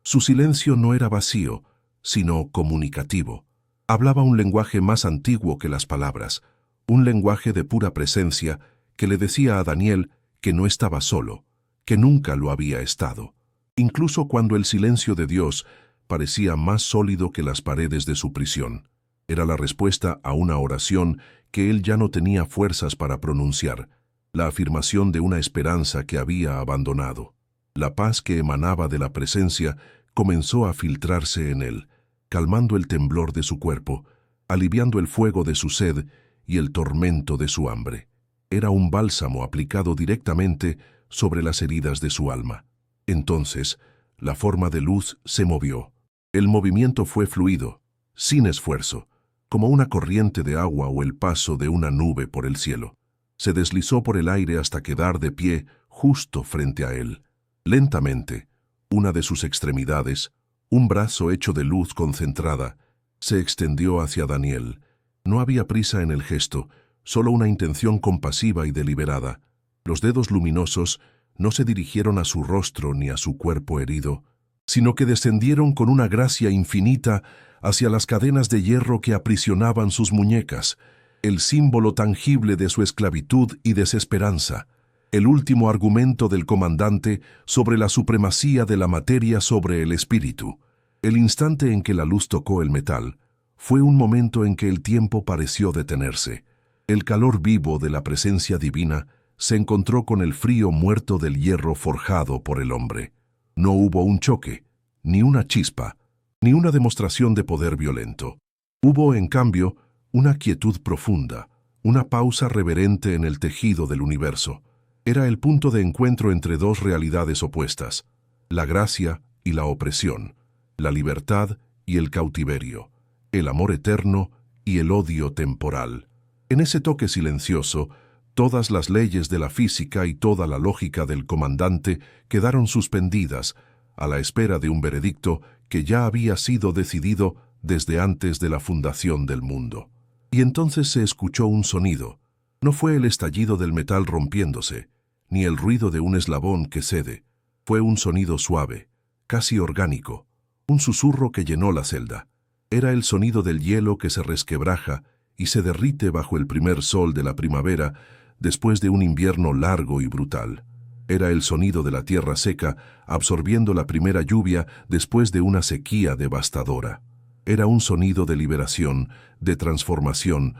Su silencio no era vacío, sino comunicativo. Hablaba un lenguaje más antiguo que las palabras, un lenguaje de pura presencia que le decía a Daniel que no estaba solo, que nunca lo había estado. Incluso cuando el silencio de Dios parecía más sólido que las paredes de su prisión. Era la respuesta a una oración que él ya no tenía fuerzas para pronunciar, la afirmación de una esperanza que había abandonado. La paz que emanaba de la presencia comenzó a filtrarse en él, calmando el temblor de su cuerpo, aliviando el fuego de su sed y el tormento de su hambre. Era un bálsamo aplicado directamente sobre las heridas de su alma. Entonces, la forma de luz se movió. El movimiento fue fluido, sin esfuerzo, como una corriente de agua o el paso de una nube por el cielo. Se deslizó por el aire hasta quedar de pie justo frente a él. Lentamente, una de sus extremidades, un brazo hecho de luz concentrada, se extendió hacia Daniel. No había prisa en el gesto, solo una intención compasiva y deliberada. Los dedos luminosos no se dirigieron a su rostro ni a su cuerpo herido, sino que descendieron con una gracia infinita hacia las cadenas de hierro que aprisionaban sus muñecas, el símbolo tangible de su esclavitud y desesperanza. el último argumento del comandante sobre la supremacía de la materia sobre el espíritu. El instante en que la luz tocó el metal fue un momento en que el tiempo pareció detenerse. El calor vivo de la presencia divina se encontró con el frío muerto del hierro forjado por el hombre. No hubo un choque, ni una chispa, ni una demostración de poder violento. Hubo, en cambio, una quietud profunda, una pausa reverente en el tejido del universo. Era el punto de encuentro entre dos realidades opuestas, la gracia y la opresión, la libertad y el cautiverio, el amor eterno y el odio temporal. En ese toque silencioso, todas las leyes de la física y toda la lógica del comandante quedaron suspendidas a la espera de un veredicto que ya había sido decidido desde antes de la fundación del mundo. Y entonces se escuchó un sonido. No fue el estallido del metal rompiéndose, ni el ruido de un eslabón que cede. Fue un sonido suave, casi orgánico, un susurro que llenó la celda. Era el sonido del hielo que se resquebraja y se derrite bajo el primer sol de la primavera después de un invierno largo y brutal. Era el sonido de la tierra seca absorbiendo la primera lluvia después de una sequía devastadora. Era un sonido de liberación, de transformación,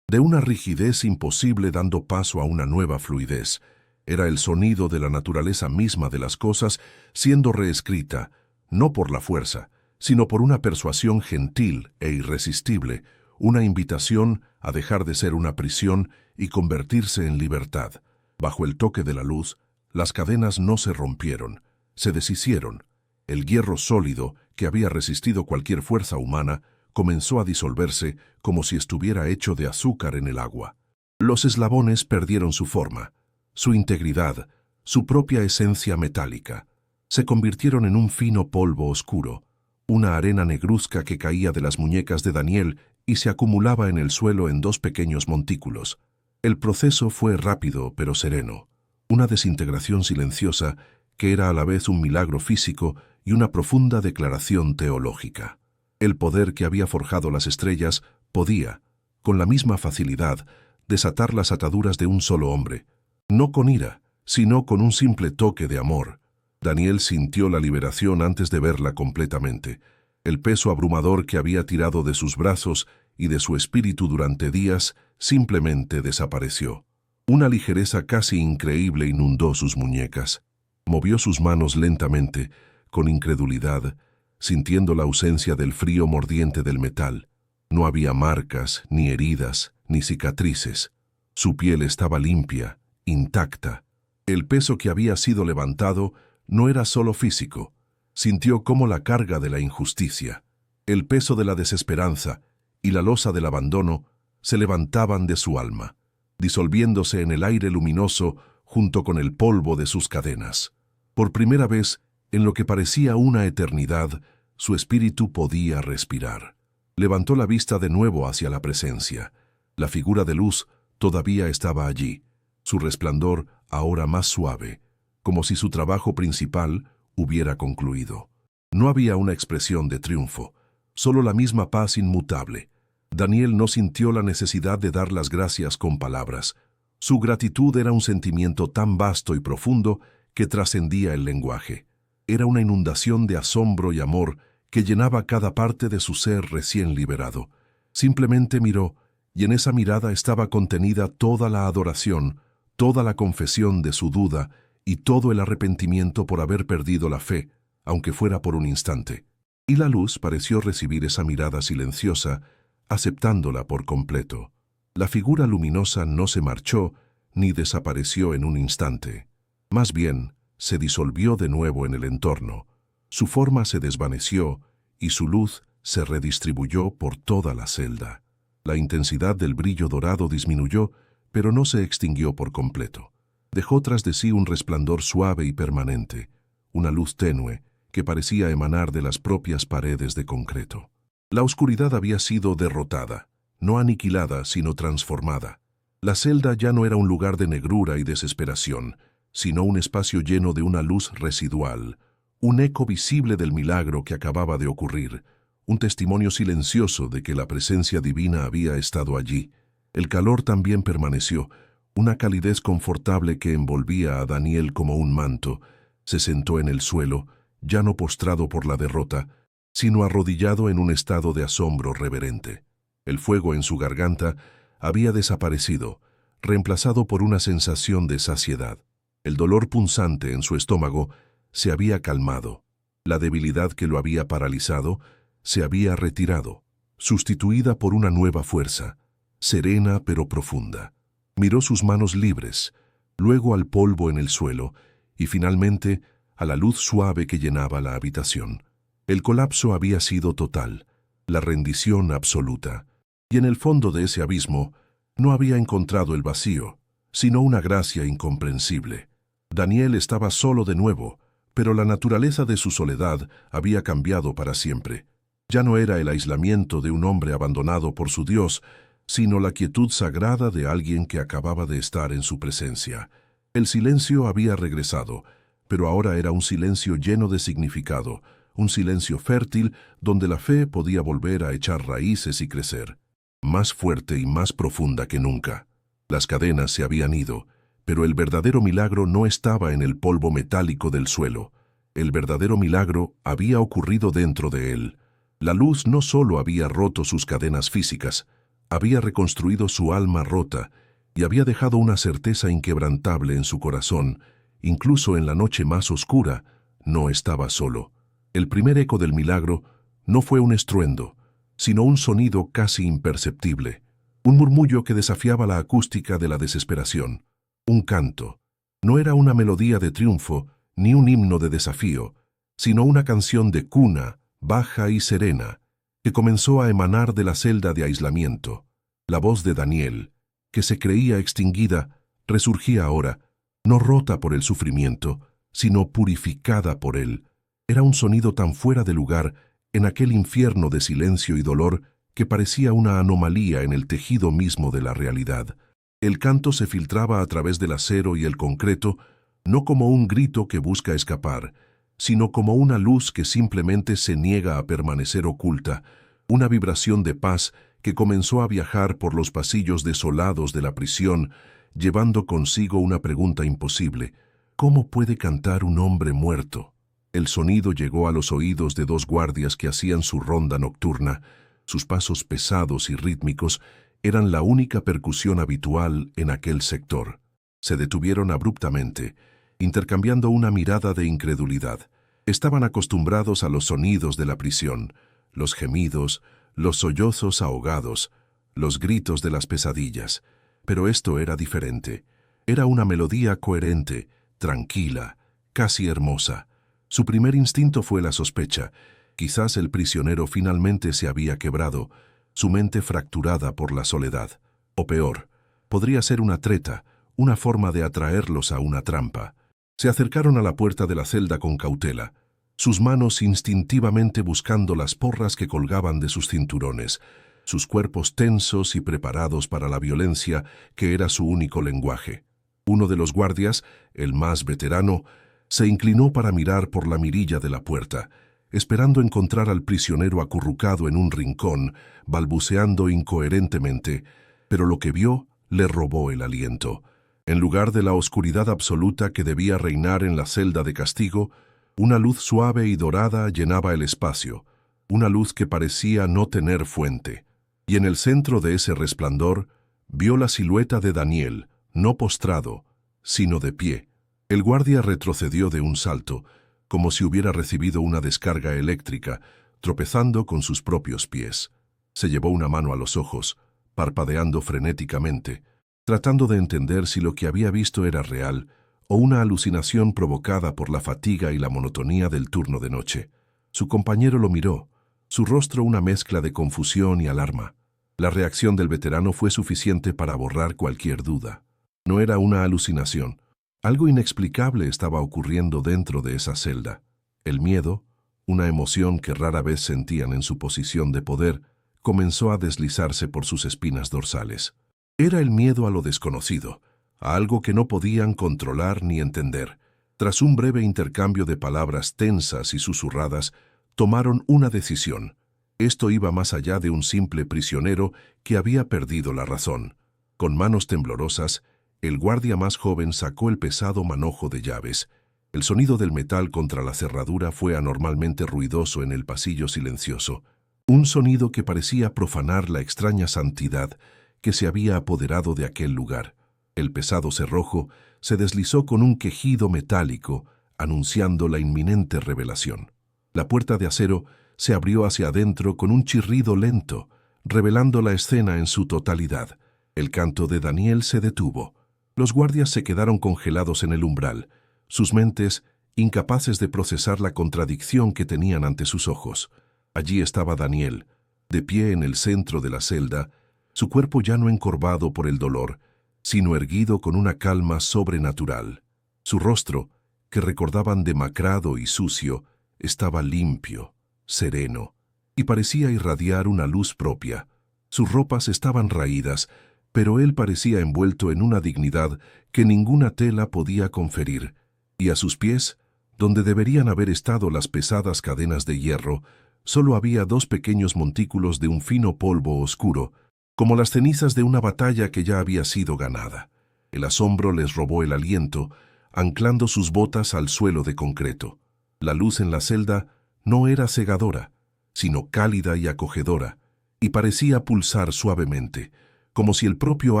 de una rigidez imposible dando paso a una nueva fluidez. Era el sonido de la naturaleza misma de las cosas siendo reescrita, no por la fuerza, sino por una persuasión gentil e irresistible, una invitación a dejar de ser una prisión y convertirse en libertad. Bajo el toque de la luz, las cadenas no se rompieron, se deshicieron. El hierro sólido, que había resistido cualquier fuerza humana, comenzó a disolverse como si estuviera hecho de azúcar en el agua. Los eslabones perdieron su forma, su integridad, su propia esencia metálica. Se convirtieron en un fino polvo oscuro, una arena negruzca que caía de las muñecas de Daniel y se acumulaba en el suelo en dos pequeños montículos. El proceso fue rápido pero sereno, una desintegración silenciosa que era a la vez un milagro físico y una profunda declaración teológica. El poder que había forjado las estrellas podía, con la misma facilidad, desatar las ataduras de un solo hombre, no con ira, sino con un simple toque de amor. Daniel sintió la liberación antes de verla completamente. El peso abrumador que había tirado de sus brazos y de su espíritu durante días simplemente desapareció. Una ligereza casi increíble inundó sus muñecas. Movió sus manos lentamente, con incredulidad, sintiendo la ausencia del frío mordiente del metal. No había marcas, ni heridas, ni cicatrices. Su piel estaba limpia, intacta. El peso que había sido levantado no era solo físico. Sintió cómo la carga de la injusticia, el peso de la desesperanza y la losa del abandono se levantaban de su alma, disolviéndose en el aire luminoso junto con el polvo de sus cadenas. Por primera vez, en lo que parecía una eternidad, su espíritu podía respirar. Levantó la vista de nuevo hacia la presencia. La figura de luz todavía estaba allí, su resplandor ahora más suave, como si su trabajo principal hubiera concluido. No había una expresión de triunfo, solo la misma paz inmutable. Daniel no sintió la necesidad de dar las gracias con palabras. Su gratitud era un sentimiento tan vasto y profundo que trascendía el lenguaje. Era una inundación de asombro y amor que llenaba cada parte de su ser recién liberado. Simplemente miró, y en esa mirada estaba contenida toda la adoración, toda la confesión de su duda y todo el arrepentimiento por haber perdido la fe, aunque fuera por un instante. Y la luz pareció recibir esa mirada silenciosa, aceptándola por completo. La figura luminosa no se marchó ni desapareció en un instante. Más bien, se disolvió de nuevo en el entorno. Su forma se desvaneció y su luz se redistribuyó por toda la celda. La intensidad del brillo dorado disminuyó, pero no se extinguió por completo. Dejó tras de sí un resplandor suave y permanente, una luz tenue que parecía emanar de las propias paredes de concreto. La oscuridad había sido derrotada, no aniquilada, sino transformada. La celda ya no era un lugar de negrura y desesperación, sino un espacio lleno de una luz residual, un eco visible del milagro que acababa de ocurrir, un testimonio silencioso de que la presencia divina había estado allí. El calor también permaneció, una calidez confortable que envolvía a Daniel como un manto. Se sentó en el suelo, ya no postrado por la derrota, sino arrodillado en un estado de asombro reverente. El fuego en su garganta había desaparecido, reemplazado por una sensación de saciedad. El dolor punzante en su estómago se había calmado. La debilidad que lo había paralizado se había retirado, sustituida por una nueva fuerza, serena pero profunda. Miró sus manos libres, luego al polvo en el suelo y finalmente a la luz suave que llenaba la habitación. El colapso había sido total, la rendición absoluta, y en el fondo de ese abismo no había encontrado el vacío, sino una gracia incomprensible. Daniel estaba solo de nuevo, pero la naturaleza de su soledad había cambiado para siempre. Ya no era el aislamiento de un hombre abandonado por su Dios, sino la quietud sagrada de alguien que acababa de estar en su presencia. El silencio había regresado, pero ahora era un silencio lleno de significado, un silencio fértil donde la fe podía volver a echar raíces y crecer, más fuerte y más profunda que nunca. Las cadenas se habían ido, pero el verdadero milagro no estaba en el polvo metálico del suelo. El verdadero milagro había ocurrido dentro de él. La luz no solo había roto sus cadenas físicas, había reconstruido su alma rota y había dejado una certeza inquebrantable en su corazón. Incluso en la noche más oscura, no estaba solo. El primer eco del milagro no fue un estruendo, sino un sonido casi imperceptible, un murmullo que desafiaba la acústica de la desesperación. Un canto. No era una melodía de triunfo ni un himno de desafío, sino una canción de cuna, baja y serena, que comenzó a emanar de la celda de aislamiento. La voz de Daniel, que se creía extinguida, resurgía ahora, no rota por el sufrimiento, sino purificada por él. Era un sonido tan fuera de lugar en aquel infierno de silencio y dolor que parecía una anomalía en el tejido mismo de la realidad. El canto se filtraba a través del acero y el concreto, no como un grito que busca escapar, sino como una luz que simplemente se niega a permanecer oculta, una vibración de paz que comenzó a viajar por los pasillos desolados de la prisión, llevando consigo una pregunta imposible: ¿cómo puede cantar un hombre muerto? El sonido llegó a los oídos de dos guardias que hacían su ronda nocturna. Sus pasos pesados y rítmicos eran la única percusión habitual en aquel sector. Se detuvieron abruptamente, intercambiando una mirada de incredulidad. Estaban acostumbrados a los sonidos de la prisión, los gemidos, los sollozos ahogados, los gritos de las pesadillas. Pero esto era diferente. Era una melodía coherente, tranquila, casi hermosa. Su primer instinto fue la sospecha. Quizás el prisionero finalmente se había quebrado, su mente fracturada por la soledad. O peor, podría ser una treta, una forma de atraerlos a una trampa. Se acercaron a la puerta de la celda con cautela, sus manos instintivamente buscando las porras que colgaban de sus cinturones, sus cuerpos tensos y preparados para la violencia que era su único lenguaje. Uno de los guardias, el más veterano, se inclinó para mirar por la mirilla de la puerta, esperando encontrar al prisionero acurrucado en un rincón, balbuceando incoherentemente, pero lo que vio le robó el aliento. En lugar de la oscuridad absoluta que debía reinar en la celda de castigo, una luz suave y dorada llenaba el espacio, una luz que parecía no tener fuente. Y en el centro de ese resplandor vio la silueta de Daniel, no postrado, sino de pie. El guardia retrocedió de un salto, como si hubiera recibido una descarga eléctrica, tropezando con sus propios pies. Se llevó una mano a los ojos, parpadeando frenéticamente, tratando de entender si lo que había visto era real o una alucinación provocada por la fatiga y la monotonía del turno de noche. Su compañero lo miró, su rostro una mezcla de confusión y alarma. La reacción del veterano fue suficiente para borrar cualquier duda. No era una alucinación. Algo inexplicable estaba ocurriendo dentro de esa celda. El miedo, una emoción que rara vez sentían en su posición de poder, comenzó a deslizarse por sus espinas dorsales. Era el miedo a lo desconocido, a algo que no podían controlar ni entender. Tras un breve intercambio de palabras tensas y susurradas, tomaron una decisión. Esto iba más allá de un simple prisionero que había perdido la razón. Con manos temblorosas, El guardia más joven sacó el pesado manojo de llaves. El sonido del metal contra la cerradura fue anormalmente ruidoso en el pasillo silencioso, un sonido que parecía profanar la extraña santidad que se había apoderado de aquel lugar. El pesado cerrojo se deslizó con un quejido metálico, anunciando la inminente revelación. La puerta de acero se abrió hacia adentro con un chirrido lento, revelando la escena en su totalidad. El canto de Daniel se detuvo. Los guardias se quedaron congelados en el umbral, sus mentes incapaces de procesar la contradicción que tenían ante sus ojos. Allí estaba Daniel, de pie en el centro de la celda, su cuerpo ya no encorvado por el dolor, sino erguido con una calma sobrenatural. Su rostro, que recordaban demacrado y sucio, estaba limpio, sereno, y parecía irradiar una luz propia. Sus ropas estaban raídas, pero él parecía envuelto en una dignidad que ninguna tela podía conferir, y a sus pies, donde deberían haber estado las pesadas cadenas de hierro, solo había dos pequeños montículos de un fino polvo oscuro, como las cenizas de una batalla que ya había sido ganada. El asombro les robó el aliento, anclando sus botas al suelo de concreto. La luz en la celda no era cegadora, sino cálida y acogedora, y parecía pulsar suavemente, como si el propio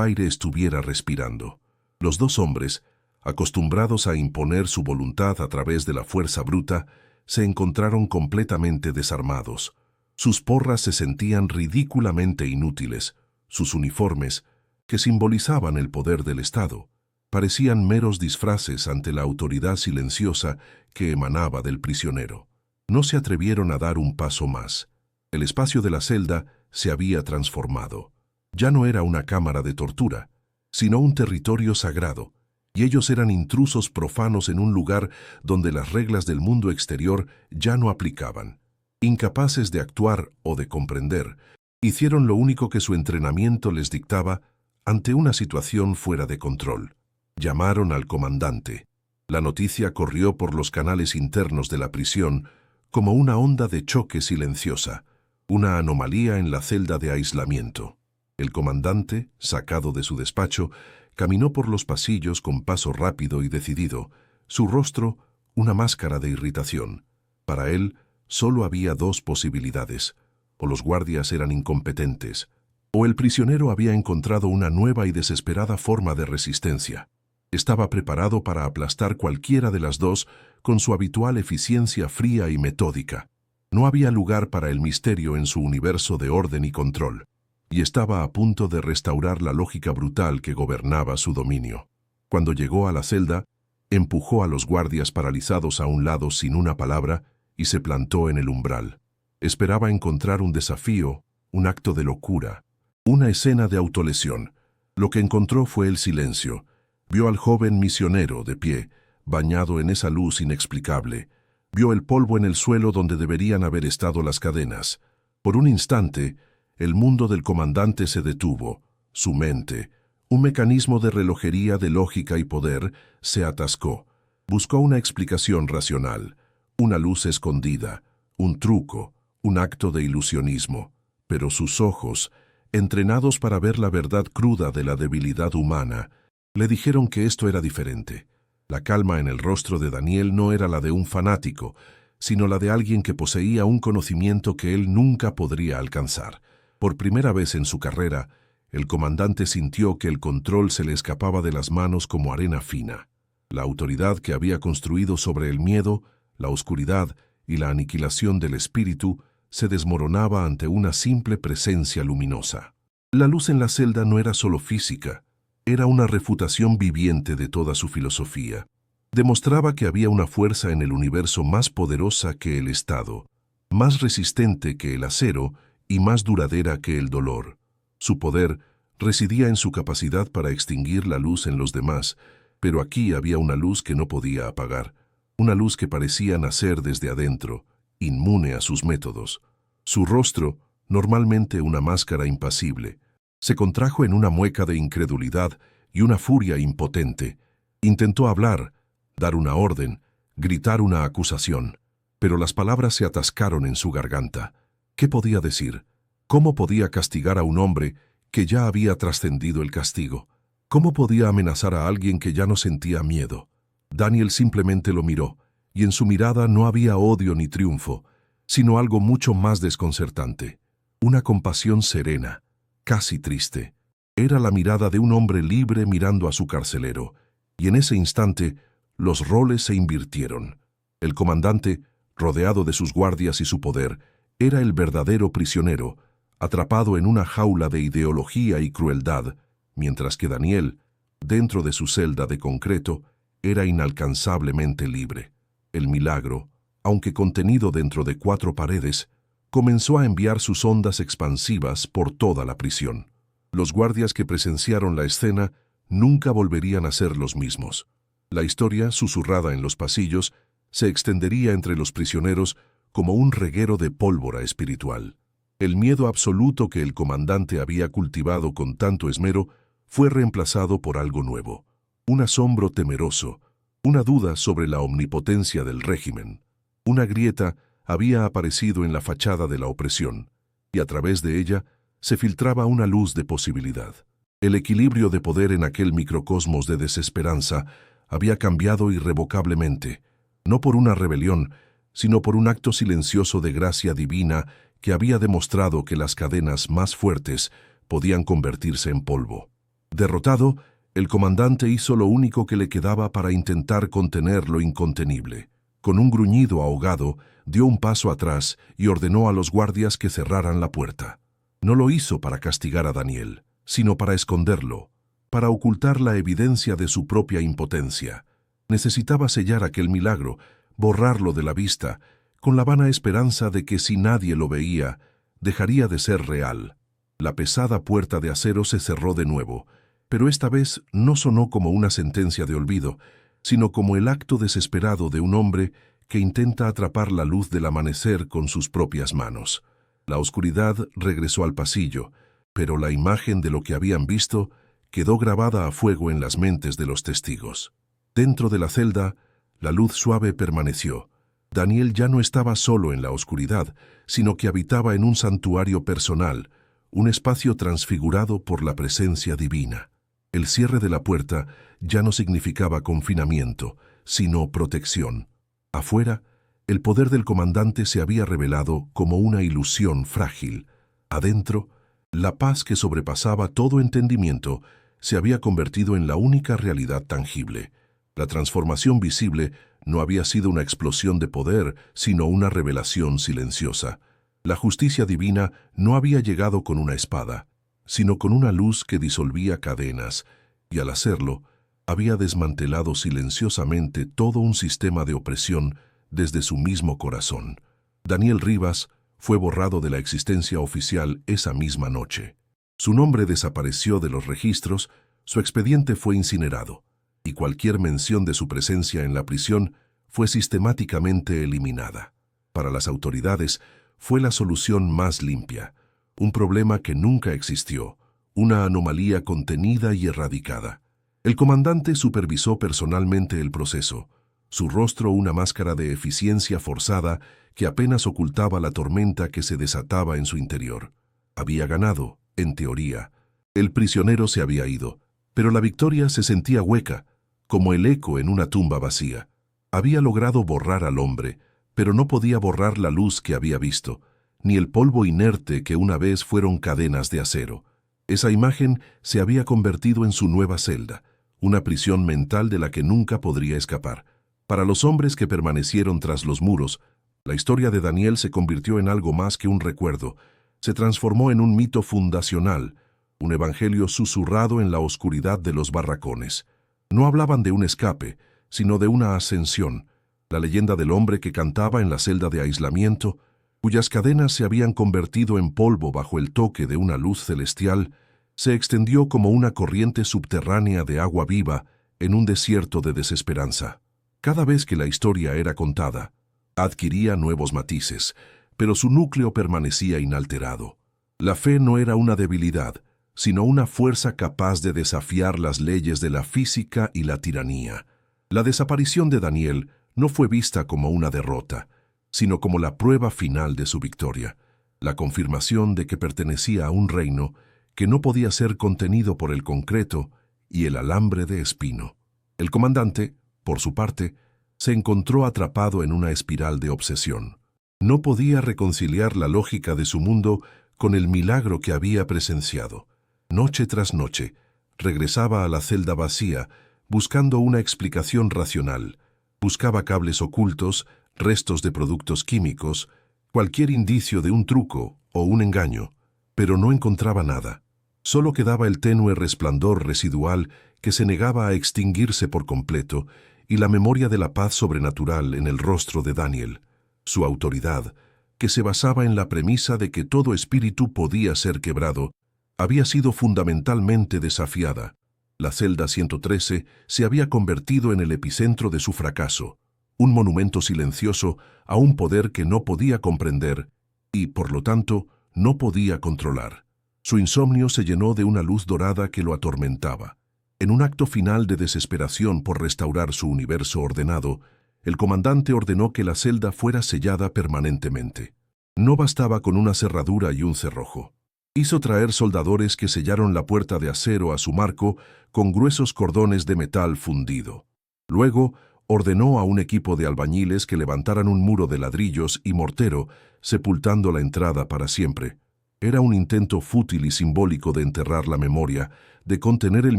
aire estuviera respirando. Los dos hombres, acostumbrados a imponer su voluntad a través de la fuerza bruta, se encontraron completamente desarmados. Sus porras se sentían ridículamente inútiles. Sus uniformes, que simbolizaban el poder del Estado, parecían meros disfraces ante la autoridad silenciosa que emanaba del prisionero. No se atrevieron a dar un paso más. El espacio de la celda se había transformado. Ya no era una cámara de tortura, sino un territorio sagrado, y ellos eran intrusos profanos en un lugar donde las reglas del mundo exterior ya no aplicaban. Incapaces de actuar o de comprender, hicieron lo único que su entrenamiento les dictaba ante una situación fuera de control. Llamaron al comandante. La noticia corrió por los canales internos de la prisión como una onda de choque silenciosa, una anomalía en la celda de aislamiento. El comandante, sacado de su despacho, caminó por los pasillos con paso rápido y decidido, su rostro una máscara de irritación. Para él, solo había dos posibilidades: o los guardias eran incompetentes, o el prisionero había encontrado una nueva y desesperada forma de resistencia. Estaba preparado para aplastar cualquiera de las dos con su habitual eficiencia fría y metódica. No había lugar para el misterio en su universo de orden y control, y estaba a punto de restaurar la lógica brutal que gobernaba su dominio. Cuando llegó a la celda, empujó a los guardias paralizados a un lado sin una palabra y se plantó en el umbral. Esperaba encontrar un desafío, un acto de locura, una escena de autolesión. Lo que encontró fue el silencio. Vio al joven misionero de pie, bañado en esa luz inexplicable. Vio el polvo en el suelo donde deberían haber estado las cadenas. Por un instante, el mundo del comandante se detuvo. Su mente, un mecanismo de relojería de lógica y poder, se atascó. Buscó una explicación racional, una luz escondida, un truco, un acto de ilusionismo. Pero sus ojos, entrenados para ver la verdad cruda de la debilidad humana, le dijeron que esto era diferente. La calma en el rostro de Daniel no era la de un fanático, sino la de alguien que poseía un conocimiento que él nunca podría alcanzar. Por primera vez en su carrera, el comandante sintió que el control se le escapaba de las manos como arena fina. La autoridad que había construido sobre el miedo, la oscuridad y la aniquilación del espíritu se desmoronaba ante una simple presencia luminosa. La luz en la celda no era solo física, era una refutación viviente de toda su filosofía. Demostraba que había una fuerza en el universo más poderosa que el Estado, más resistente que el acero y más duradera que el dolor. Su poder residía en su capacidad para extinguir la luz en los demás, pero aquí había una luz que no podía apagar, una luz que parecía nacer desde adentro, inmune a sus métodos. Su rostro, normalmente una máscara impasible, se contrajo en una mueca de incredulidad y una furia impotente. Intentó hablar, dar una orden, gritar una acusación, pero las palabras se atascaron en su garganta. ¿Qué podía decir? ¿Cómo podía castigar a un hombre que ya había trascendido el castigo? ¿Cómo podía amenazar a alguien que ya no sentía miedo? Daniel simplemente lo miró, y en su mirada no había odio ni triunfo, sino algo mucho más desconcertante. Una compasión serena, casi triste. Era la mirada de un hombre libre mirando a su carcelero, y en ese instante los roles se invirtieron. El comandante, rodeado de sus guardias y su poder, era el verdadero prisionero, atrapado en una jaula de ideología y crueldad, mientras que Daniel, dentro de su celda de concreto, era inalcanzablemente libre. El milagro, aunque contenido dentro de 4 paredes, comenzó a enviar sus ondas expansivas por toda la prisión. Los guardias que presenciaron la escena nunca volverían a ser los mismos. La historia, susurrada en los pasillos, se extendería entre los prisioneros como un reguero de pólvora espiritual. El miedo absoluto que el comandante había cultivado con tanto esmero fue reemplazado por algo nuevo, un asombro temeroso, una duda sobre la omnipotencia del régimen. Una grieta había aparecido en la fachada de la opresión, y a través de ella se filtraba una luz de posibilidad. El equilibrio de poder en aquel microcosmos de desesperanza había cambiado irrevocablemente, no por una rebelión, sino por un acto silencioso de gracia divina que había demostrado que las cadenas más fuertes podían convertirse en polvo. Derrotado, el comandante hizo lo único que le quedaba para intentar contener lo incontenible. Con un gruñido ahogado, dio un paso atrás y ordenó a los guardias que cerraran la puerta. No lo hizo para castigar a Daniel, sino para esconderlo, para ocultar la evidencia de su propia impotencia. Necesitaba sellar aquel milagro, borrarlo de la vista, con la vana esperanza de que si nadie lo veía, dejaría de ser real. La pesada puerta de acero se cerró de nuevo, pero esta vez no sonó como una sentencia de olvido, sino como el acto desesperado de un hombre que intenta atrapar la luz del amanecer con sus propias manos. La oscuridad regresó al pasillo, pero la imagen de lo que habían visto quedó grabada a fuego en las mentes de los testigos. Dentro de la celda, la luz suave permaneció. Daniel ya no estaba solo en la oscuridad, sino que habitaba en un santuario personal, un espacio transfigurado por la presencia divina. El cierre de la puerta ya no significaba confinamiento, sino protección. Afuera, el poder del comandante se había revelado como una ilusión frágil. Adentro, la paz que sobrepasaba todo entendimiento se había convertido en la única realidad tangible. La transformación visible no había sido una explosión de poder, sino una revelación silenciosa. La justicia divina no había llegado con una espada, sino con una luz que disolvía cadenas, y al hacerlo, había desmantelado silenciosamente todo un sistema de opresión desde su mismo corazón. Daniel Rivas fue borrado de la existencia oficial esa misma noche. Su nombre desapareció de los registros, su expediente fue incinerado, y cualquier mención de su presencia en la prisión fue sistemáticamente eliminada. Para las autoridades, fue la solución más limpia, un problema que nunca existió, una anomalía contenida y erradicada. El comandante supervisó personalmente el proceso, su rostro una máscara de eficiencia forzada que apenas ocultaba la tormenta que se desataba en su interior. Había ganado, en teoría. El prisionero se había ido, pero la victoria se sentía hueca, como el eco en una tumba vacía. Había logrado borrar al hombre, pero no podía borrar la luz que había visto, ni el polvo inerte que una vez fueron cadenas de acero. Esa imagen se había convertido en su nueva celda, una prisión mental de la que nunca podría escapar. Para los hombres que permanecieron tras los muros, la historia de Daniel se convirtió en algo más que un recuerdo, se transformó en un mito fundacional, un evangelio susurrado en la oscuridad de los barracones. No hablaban de un escape, sino de una ascensión, la leyenda del hombre que cantaba en la celda de aislamiento, cuyas cadenas se habían convertido en polvo bajo el toque de una luz celestial, se extendió como una corriente subterránea de agua viva en un desierto de desesperanza. Cada vez que la historia era contada, adquiría nuevos matices, pero su núcleo permanecía inalterado. La fe no era una debilidad, sino una fuerza capaz de desafiar las leyes de la física y la tiranía. La desaparición de Daniel no fue vista como una derrota, sino como la prueba final de su victoria, la confirmación de que pertenecía a un reino que no podía ser contenido por el concreto y el alambre de espino. El comandante, por su parte, se encontró atrapado en una espiral de obsesión. No podía reconciliar la lógica de su mundo con el milagro que había presenciado. Noche tras noche, regresaba a la celda vacía, buscando una explicación racional. Buscaba cables ocultos, restos de productos químicos, cualquier indicio de un truco o un engaño, pero no encontraba nada. Solo quedaba el tenue resplandor residual que se negaba a extinguirse por completo y la memoria de la paz sobrenatural en el rostro de Daniel. Su autoridad, que se basaba en la premisa de que todo espíritu podía ser quebrado, había sido fundamentalmente desafiada. La celda 113 se había convertido en el epicentro de su fracaso, un monumento silencioso a un poder que no podía comprender y, por lo tanto, no podía controlar. Su insomnio se llenó de una luz dorada que lo atormentaba. En un acto final de desesperación por restaurar su universo ordenado, el comandante ordenó que la celda fuera sellada permanentemente. No bastaba con una cerradura y un cerrojo. Hizo traer soldadores que sellaron la puerta de acero a su marco con gruesos cordones de metal fundido. Luego, ordenó a un equipo de albañiles que levantaran un muro de ladrillos y mortero, sepultando la entrada para siempre. Era un intento fútil y simbólico de enterrar la memoria, de contener el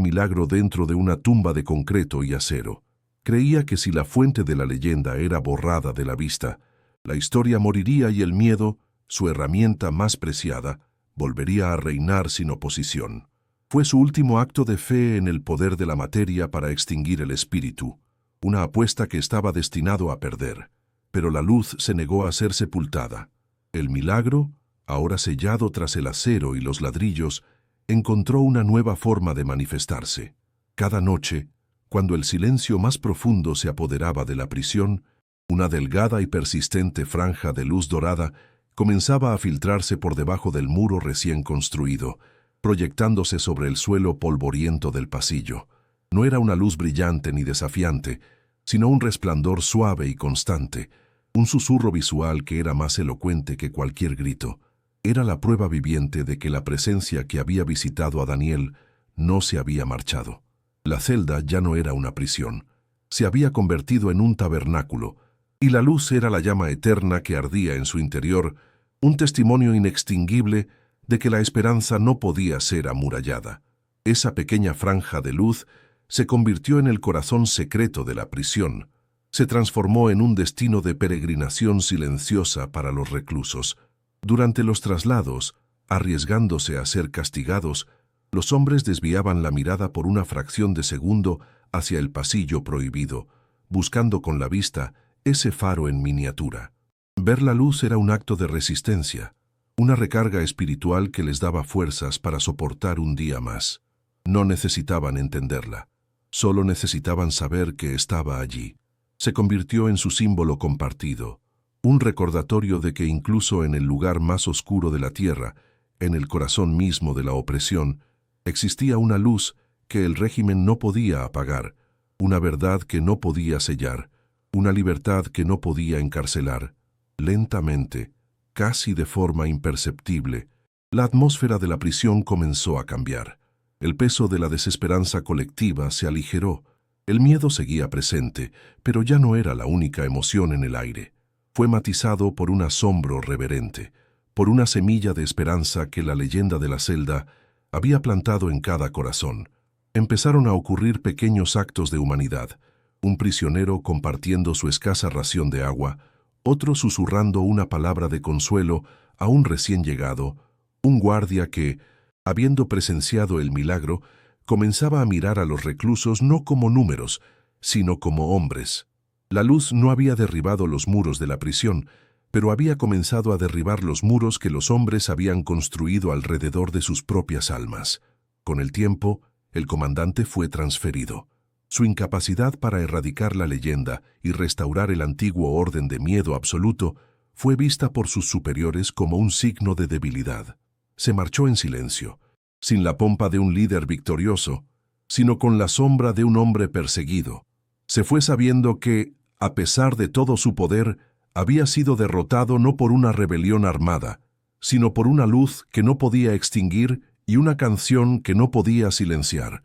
milagro dentro de una tumba de concreto y acero. Creía que si la fuente de la leyenda era borrada de la vista, la historia moriría y el miedo, su herramienta más preciada, volvería a reinar sin oposición. Fue su último acto de fe en el poder de la materia para extinguir el espíritu, una apuesta que estaba destinado a perder. Pero la luz se negó a ser sepultada. El milagro, ahora sellado tras el acero y los ladrillos, encontró una nueva forma de manifestarse. Cada noche, cuando el silencio más profundo se apoderaba de la prisión, una delgada y persistente franja de luz dorada comenzaba a filtrarse por debajo del muro recién construido, proyectándose sobre el suelo polvoriento del pasillo. No era una luz brillante ni desafiante, sino un resplandor suave y constante, un susurro visual que era más elocuente que cualquier grito. Era la prueba viviente de que la presencia que había visitado a Daniel no se había marchado. La celda ya no era una prisión, se había convertido en un tabernáculo, y la luz era la llama eterna que ardía en su interior, un testimonio inextinguible de que la esperanza no podía ser amurallada. Esa pequeña franja de luz se convirtió en el corazón secreto de la prisión, se transformó en un destino de peregrinación silenciosa para los reclusos. Durante los traslados, arriesgándose a ser castigados, los hombres desviaban la mirada por una fracción de segundo hacia el pasillo prohibido, buscando con la vista ese faro en miniatura. Ver la luz era un acto de resistencia, una recarga espiritual que les daba fuerzas para soportar un día más. No necesitaban entenderla, solo necesitaban saber que estaba allí. Se convirtió en su símbolo compartido, un recordatorio de que incluso en el lugar más oscuro de la tierra, en el corazón mismo de la opresión, existía una luz que el régimen no podía apagar, una verdad que no podía sellar, una libertad que no podía encarcelar. Lentamente, casi de forma imperceptible, la atmósfera de la prisión comenzó a cambiar. El peso de la desesperanza colectiva se aligeró. El miedo seguía presente, pero ya no era la única emoción en el aire. Fue matizado por un asombro reverente, por una semilla de esperanza que la leyenda de la celda había plantado en cada corazón. Empezaron a ocurrir pequeños actos de humanidad, un prisionero compartiendo su escasa ración de agua, otro susurrando una palabra de consuelo a un recién llegado, un guardia que, habiendo presenciado el milagro, comenzaba a mirar a los reclusos no como números, sino como hombres. La luz no había derribado los muros de la prisión, pero había comenzado a derribar los muros que los hombres habían construido alrededor de sus propias almas. Con el tiempo, el comandante fue transferido. Su incapacidad para erradicar la leyenda y restaurar el antiguo orden de miedo absoluto fue vista por sus superiores como un signo de debilidad. Se marchó en silencio, sin la pompa de un líder victorioso, sino con la sombra de un hombre perseguido. Se fue sabiendo que, a pesar de todo su poder, había sido derrotado no por una rebelión armada, sino por una luz que no podía extinguir y una canción que no podía silenciar.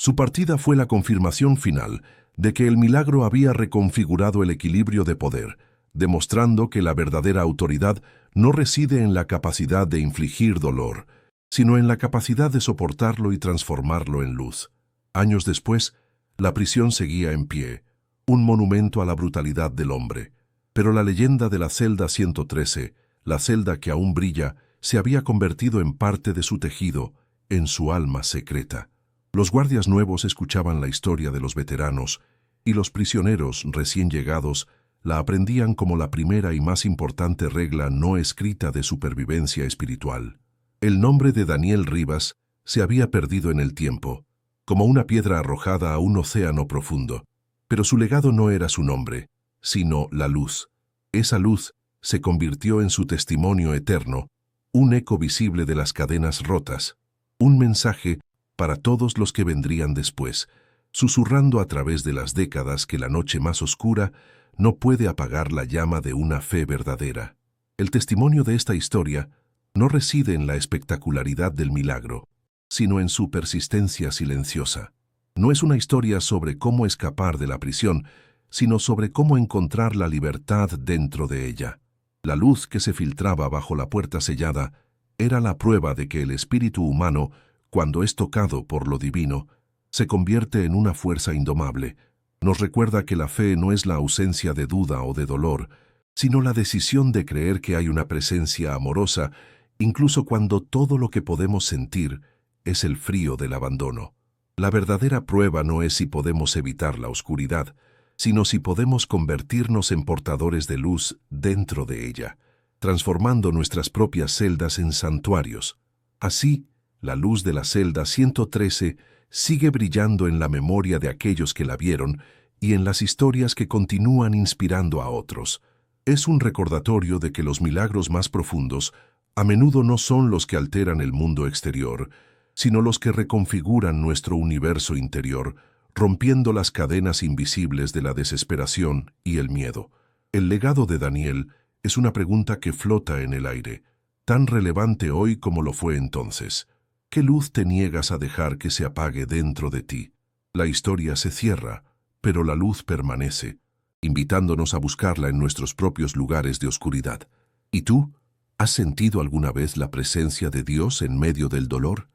Su partida fue la confirmación final de que el milagro había reconfigurado el equilibrio de poder, demostrando que la verdadera autoridad no reside en la capacidad de infligir dolor, sino en la capacidad de soportarlo y transformarlo en luz. Años después, la prisión seguía en pie, un monumento a la brutalidad del hombre. Pero la leyenda de la celda 113, la celda que aún brilla, se había convertido en parte de su tejido, en su alma secreta. Los guardias nuevos escuchaban la historia de los veteranos, y los prisioneros recién llegados la aprendían como la primera y más importante regla no escrita de supervivencia espiritual. El nombre de Daniel Rivas se había perdido en el tiempo, como una piedra arrojada a un océano profundo. Pero su legado no era su nombre, sino la luz. Esa luz se convirtió en su testimonio eterno, un eco visible de las cadenas rotas, un mensaje para todos los que vendrían después, susurrando a través de las décadas que la noche más oscura no puede apagar la llama de una fe verdadera. El testimonio de esta historia no reside en la espectacularidad del milagro, sino en su persistencia silenciosa. No es una historia sobre cómo escapar de la prisión, sino sobre cómo encontrar la libertad dentro de ella. La luz que se filtraba bajo la puerta sellada era la prueba de que el espíritu humano, cuando es tocado por lo divino, se convierte en una fuerza indomable. Nos recuerda que la fe no es la ausencia de duda o de dolor, sino la decisión de creer que hay una presencia amorosa, incluso cuando todo lo que podemos sentir es el frío del abandono. La verdadera prueba no es si podemos evitar la oscuridad, sino si podemos convertirnos en portadores de luz dentro de ella, transformando nuestras propias celdas en santuarios. Así, la luz de la celda 113 sigue brillando en la memoria de aquellos que la vieron y en las historias que continúan inspirando a otros. Es un recordatorio de que los milagros más profundos a menudo no son los que alteran el mundo exterior, sino los que reconfiguran nuestro universo interior, rompiendo las cadenas invisibles de la desesperación y el miedo. El legado de Daniel es una pregunta que flota en el aire, tan relevante hoy como lo fue entonces. ¿Qué luz te niegas a dejar que se apague dentro de ti? La historia se cierra, pero la luz permanece, invitándonos a buscarla en nuestros propios lugares de oscuridad. ¿Y tú? ¿Has sentido alguna vez la presencia de Dios en medio del dolor?